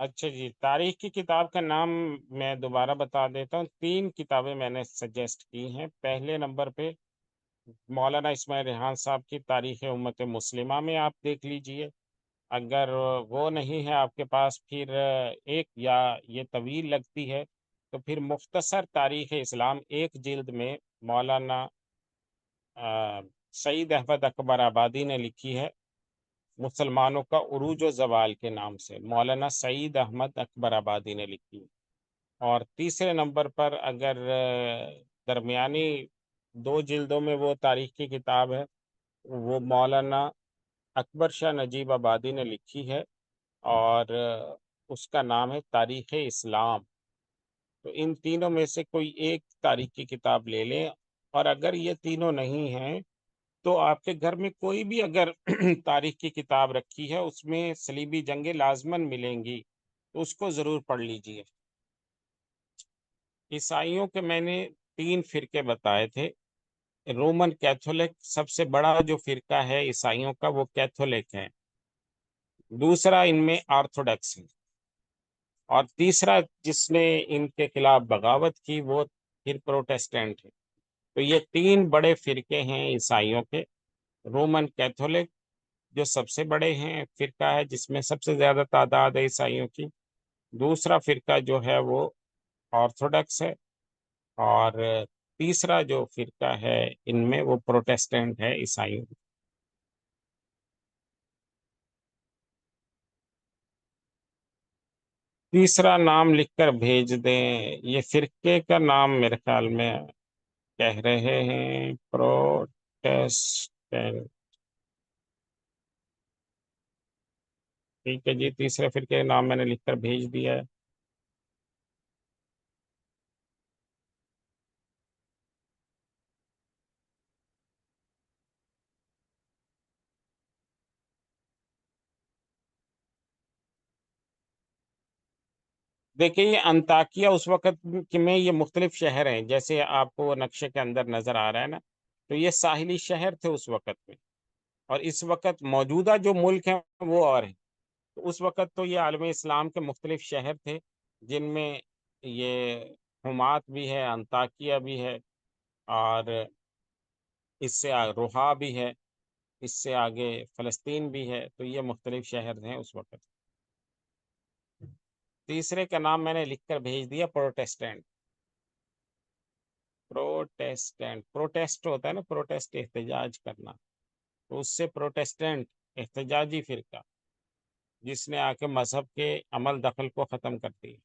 اچھا جی، تاریخ کی کتاب کا نام میں دوبارہ بتا دیتا ہوں. 3 کتابیں میں نے سجیسٹ کی ہیں. پہلے نمبر پہ مولانا اسماعیل ریحان صاحب کی تاریخ امت مسلمہ میں آپ دیکھ لیجئے. اگر وہ نہیں ہے آپ کے پاس، پھر ایک، یا یہ طویل لگتی ہے، تو پھر مختصر تاریخ اسلام ایک جلد میں مولانا سعید احمد اکبر آبادی نے لکھی ہے، مسلمانوں کا عروج و زوال کے نام سے. مولانا سعید احمد اکبر آبادی نے لکھی ہے. اور تیسرے نمبر پر اگر درمیانی 2 جلدوں میں وہ تاریخ کی کتاب ہے، وہ مولانا اکبر شاہ نجیب آبادی نے لکھی ہے، اور اس کا نام ہے تاریخ اسلام. تو ان تینوں میں سے کوئی ایک تاریخ کی کتاب لے لیں. اور اگر یہ تینوں نہیں ہیں تو آپ کے گھر میں کوئی بھی اگر تاریخ کی کتاب رکھی ہے، اس میں صلیبی جنگیں لازماً ملیں گی، تو اس کو ضرور پڑھ لیجئے. عیسائیوں کے میں نے 3 فرقے بتائے تھے. رومن کیتھولک سب سے بڑا جو فرقہ ہے عیسائیوں کا، وہ کیتھولک ہے. دوسرا ان میں آرتھوڈکس ہے. اور تیسرا جس نے ان کے خلاف بغاوت کی، وہ پھر پروٹیسٹنٹ ہے. تو یہ 3 بڑے فرقے ہیں عیسائیوں کے. رومن کیتھولک جو سب سے بڑے ہیں فرقہ ہے، جس میں سب سے زیادہ تعداد ہے عیسائیوں کی. دوسرا فرقہ جو ہے وہ آرتھوڈکس ہے. اور تیسرا جو فرقہ ہے ان میں، وہ پروٹیسٹنٹ ہے عیسائیوں. تیسرا نام لکھ کر بھیج دیں. یہ فرقے کا نام میرے خیال میں کہہ رہے ہیں پروٹیسٹنٹ. ٹھیک ہے جی، تیسرے فرقے کا نام میں نے لکھ کر بھیج دیا ہے. دیکھیے، یہ انطاکیہ اس وقت میں یہ مختلف شہر ہیں، جیسے آپ کو وہ نقشے کے اندر نظر آ رہا ہے نا، تو یہ ساحلی شہر تھے اس وقت میں. اور اس وقت موجودہ جو ملک ہیں وہ اور ہیں. تو اس وقت تو یہ عالم اسلام کے مختلف شہر تھے، جن میں یہ حمات بھی ہے، انطاکیہ بھی ہے، اور اس سے روحا بھی ہے، اس سے آگے فلسطین بھی ہے. تو یہ مختلف شہر ہیں اس وقت. تیسرے کا نام میں نے لکھ کر بھیج دیا، پروٹیسٹنٹ. پروٹیسٹنٹ، پروٹیسٹ ہوتا ہے نا، پروٹیسٹ احتجاج کرنا، تو اس سے پروٹیسٹنٹ احتجاجی فرقہ، جس نے آ کے مذہب کے عمل دخل کو ختم کر دی.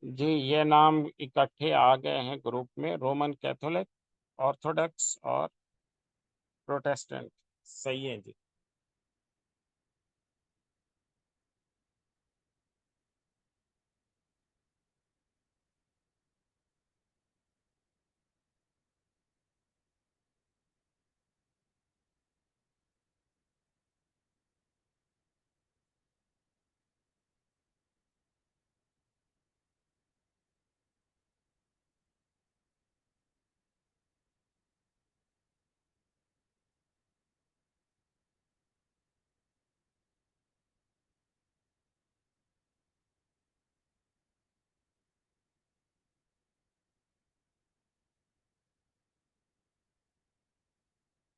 جی، یہ نام اکٹھے آ گئے ہیں گروپ میں، رومن کیتھولک، آرتھوڈکس اور پروٹیسٹنٹ. صحیح ہے جی.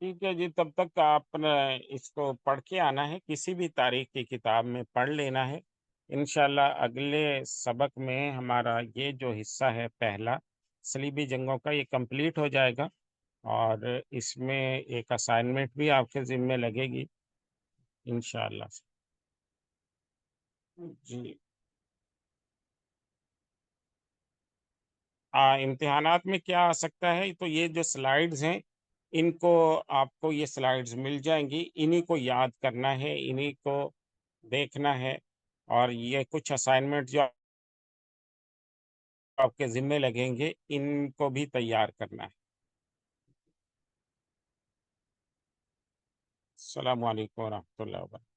ٹھیک ہے جی، تب تک آپ نے اس کو پڑھ کے آنا ہے، کسی بھی تاریخ کی کتاب میں پڑھ لینا ہے. انشاءاللہ اگلے سبق میں ہمارا یہ جو حصہ ہے پہلا، صلیبی جنگوں کا، یہ کمپلیٹ ہو جائے گا. اور اس میں ایک اسائنمنٹ بھی آپ کے ذمے لگے گی انشاءاللہ. جی، امتحانات میں کیا آ سکتا ہے، تو یہ جو سلائیڈز ہیں، ان کو، آپ کو یہ سلائیڈز مل جائیں گی، انہی کو یاد کرنا ہے، انہی کو دیکھنا ہے. اور یہ کچھ اسائنمنٹ جو آپ کے ذمے لگیں گے، ان کو بھی تیار کرنا ہے. السلام علیکم ورحمۃ اللہ وبرکاتہ.